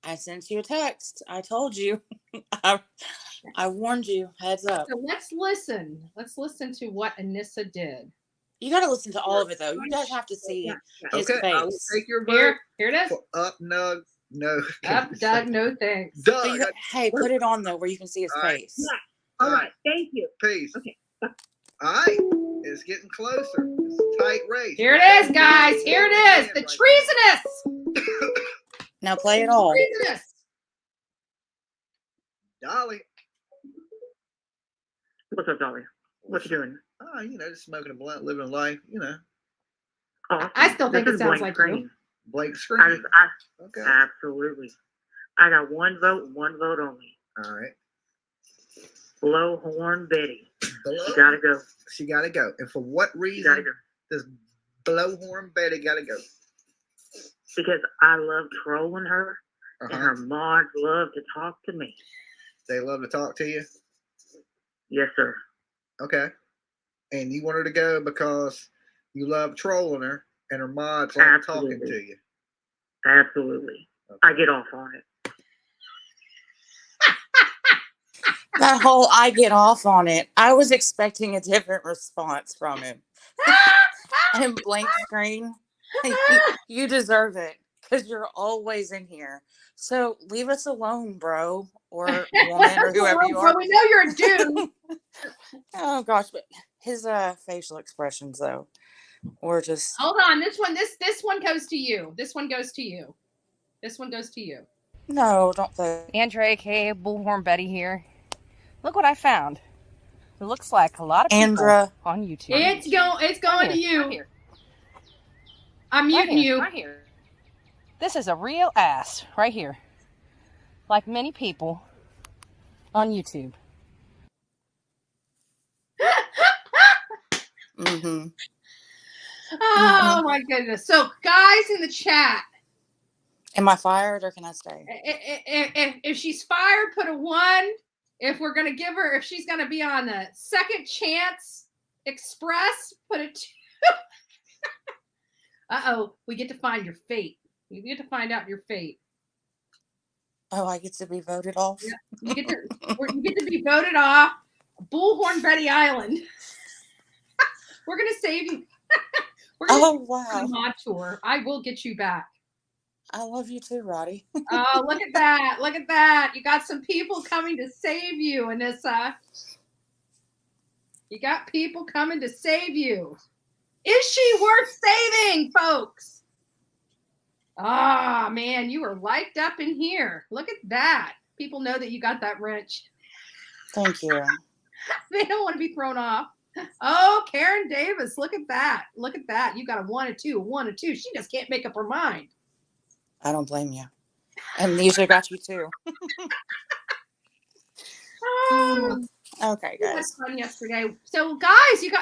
I sent you a text. I told you. I warned you. Heads up.
So let's listen. Let's listen to what Anissa did.
You got to listen to all of it, though. You guys have to see his face.
I will take your vote.
Here it is.
Up, no.
Up, Doug, no thanks.
Doug.
Hey, put it on, though, where you can see his face.
Yeah. All right. Thank you.
Peace.
Okay.
All right. It's getting closer. It's a tight race.
Here it is, guys. Here it is. The treasonous.
Now play it all.
Treasonous.
Dolly.
What's up, Dolly? What you doing?
Oh, just smoking a blunt, living a life,
Oh,
I still think it sounds like you.
Blank Screen.
Okay. Absolutely. I got one vote only.
All right.
Bullhorn Betty. She gotta go.
She gotta go. And for what reason does Bullhorn Betty gotta go?
Because I love trolling her, and her mods love to talk to me.
They love to talk to you?
Yes, sir.
Okay. And you want her to go because you love trolling her, and her mods like talking to you?
Absolutely. Okay. I get off on it.
That whole I get off on it. I was expecting a different response from him. And Blank Screen, you deserve it because you're always in here. So leave us alone, bro, or woman, or whoever you are.
Well, we know you're a dude.
Oh gosh, but his facial expressions though, or just
hold on. This one goes to you. This one goes to you.
No, don't play.
Andrea, aka Bullhorn Betty here. Look what I found. It looks like a lot of people
Andra.
on YouTube.
It's going to you.
Right here.
I'm muting you.
Right here. This is a real ass right here. Like many people on YouTube.
Mm-hmm.
Oh my goodness. So guys in the chat,
am I fired or can I stay?
If she's fired, put a 1. If we're going to give her, if she's going to be on the second chance express, put a 2. Uh-oh, we get to find your fate. You get to find out your fate.
Oh, I get to be voted off?
Yeah, you get to be voted off Bullhorn Betty Island. We're going to save you. We're gonna
wow.
mod tour. I will get you back.
I love you too, Roddy.
Oh, look at that. Look at that. You got some people coming to save you, Anissa. You got people coming to save you. Is she worth saving, folks? Ah, man, you are liked up in here. Look at that. People know that you got that wrench.
Thank you.
They don't want to be thrown off. Oh, Karen Davis, look at that. Look at that. You got a 1, a 2, a 1, a 2. She just can't make up her mind.
I don't blame you. Amnesia got you too. Okay, guys.
That was fun yesterday. So, guys, you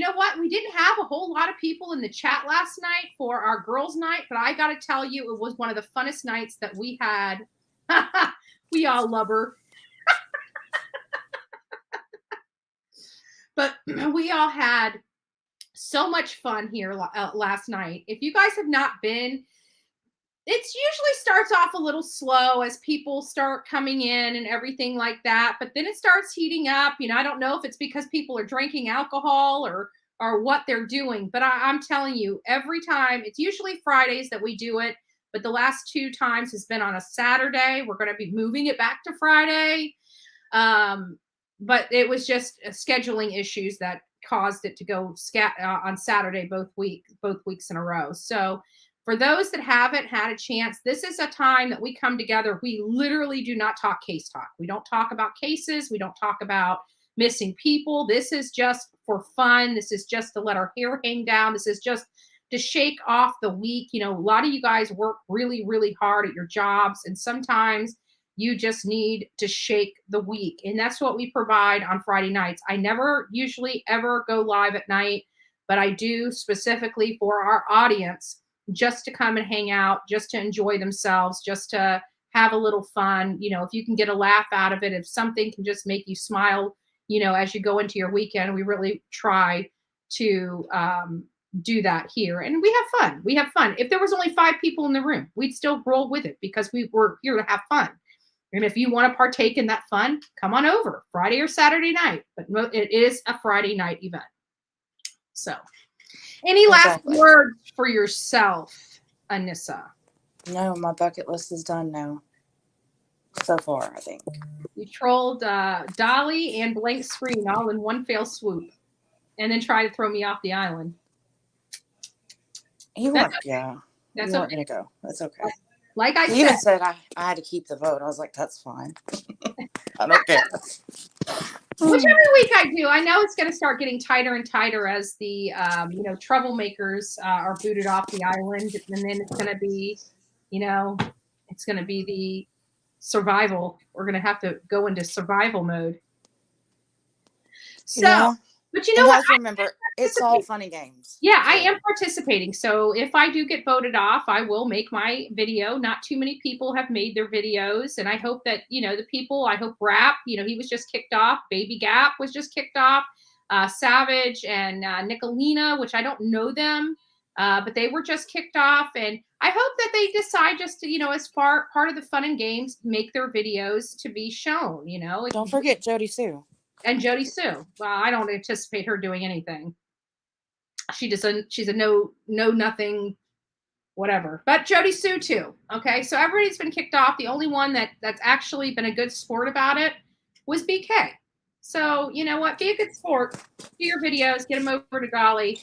know what? We didn't have a whole lot of people in the chat last night for our girls' night, but I got to tell you, it was one of the funnest nights that we had. We all love her. But we all had so much fun here last night. If you guys have not been, it usually starts off a little slow as people start coming in and everything like that. But then it starts heating up. You know, I don't know if it's because people are drinking alcohol or what they're doing. But I'm telling you, every time, it's usually Fridays that we do it. But the last 2 times has been on a Saturday. We're going to be moving it back to Friday. But it was just scheduling issues that caused it to go on Saturday both weeks in a row. So for those that haven't had a chance, this is a time that we come together. We literally do not talk case talk. We don't talk about cases. We don't talk about missing people. This is just for fun. This is just to let our hair hang down. This is just to shake off the week. You know, a lot of you guys work really, really hard at your jobs, and sometimes you just need to shake the week. And that's what we provide on Friday nights. I never usually ever go live at night, but I do specifically for our audience, just to come and hang out, just to enjoy themselves, just to have a little fun. You know, if you can get a laugh out of it, if something can just make you smile, you know, as you go into your weekend, we really try to do that here. And we have fun. We have fun. If there was only 5 people in the room, we'd still roll with it because we were here to have fun. And if you want to partake in that fun, come on over Friday or Saturday night. But it is a Friday night event. So any last words for yourself, Anissa?
No, my bucket list is done now. So far, I think.
You trolled Dolly and Blank Screen all in one fell swoop. And then try to throw me off the island.
You weren't going to go. That's okay.
Like I said.
You even said I had to keep the vote. I was like, that's fine. I don't care.
Which every week I do. I know it's going to start getting tighter and tighter as the, troublemakers are booted off the island. And then it's going to be, it's going to be the survival. We're going to have to go into survival mode. So, yeah. But you know what?
Remember, it's all fun and games.
Yeah, I am participating. So if I do get voted off, I will make my video. Not too many people have made their videos. And I hope that, the people, I hope Rap, he was just kicked off. Baby Gap was just kicked off. Savage and Nicolina, which I don't know them, but they were just kicked off. And I hope that they decide just to, as part of the fun and games, make their videos to be shown,
Don't forget Jody Sue.
And Jody Sue. Well, I don't anticipate her doing anything. She's a no nothing, whatever. But Jody Sue too. Okay, so everybody's been kicked off. The only one that's actually been a good sport about it was BK. So you know what? Be a good sport. Do your videos. Get them over to Golly.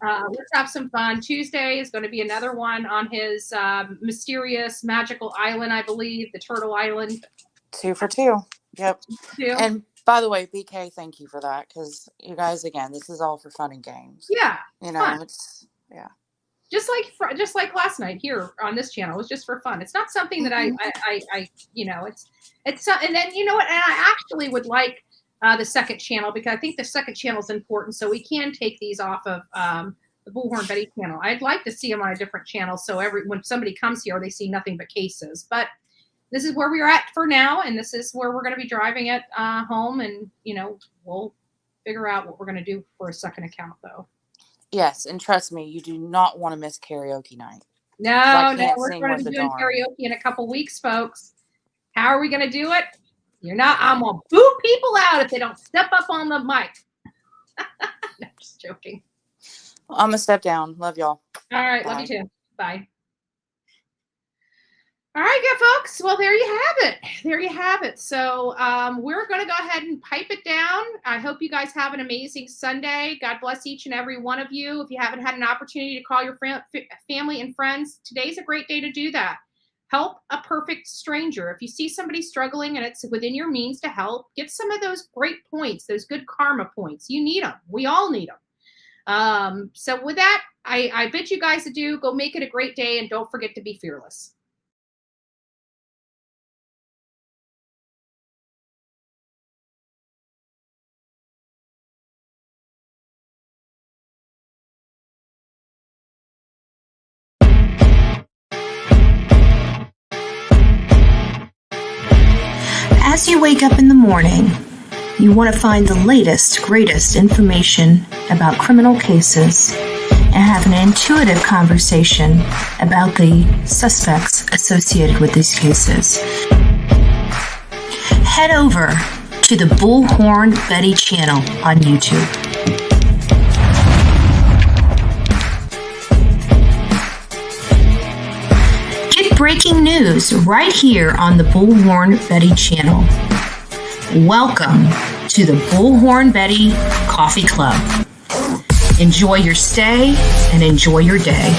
Let's have some fun. Tuesday is going to be another one on his mysterious magical island, I believe, the Turtle Island.
2 for 2. Yep.
2.
And by the way, BK, thank you for that, because you guys, again, this is all for fun and games.
Yeah.
You know,
fun.
it's
just like last night here on this channel. It was just for fun. It's not something that I you know, it's and then you know what? And I actually would like the second channel, because I think the second channel is important, so we can take these off of the Bullhorn Betty channel. I'd like to see them on a different channel, so when somebody comes here, they see nothing but cases. But this is where we're at for now, and this is where we're going to be driving it home, and you know, we'll figure out what we're going to do for a second account, though.
Yes, and trust me, you do not want to miss karaoke night.
No, we're going to be doing karaoke in a couple weeks, folks. How are we going to do it? I'm going to boo people out if they don't step up on the mic. No, just joking.
Well, I'm going to step down. Love y'all.
All right, love you too. Bye. All right, good folks. Well, there you have it. There you have it. So we're going to go ahead and pipe it down. I hope you guys have an amazing Sunday. God bless each and every one of you. If you haven't had an opportunity to call your family and friends, today's a great day to do that. Help a perfect stranger. If you see somebody struggling and it's within your means to help, get some of those great points, those good karma points. You need them. We all need them. So with that, I bid you guys adieu. Go make it a great day, and don't forget to be fearless.
As you wake up in the morning, you want to find the latest, greatest information about criminal cases and have an intuitive conversation about the suspects associated with these cases. Head over to the Bullhorn Betty channel on YouTube. Get breaking news right here on the Bullhorn Betty channel. Welcome to the Bullhorn Betty Coffee Club. Enjoy your stay and enjoy your day.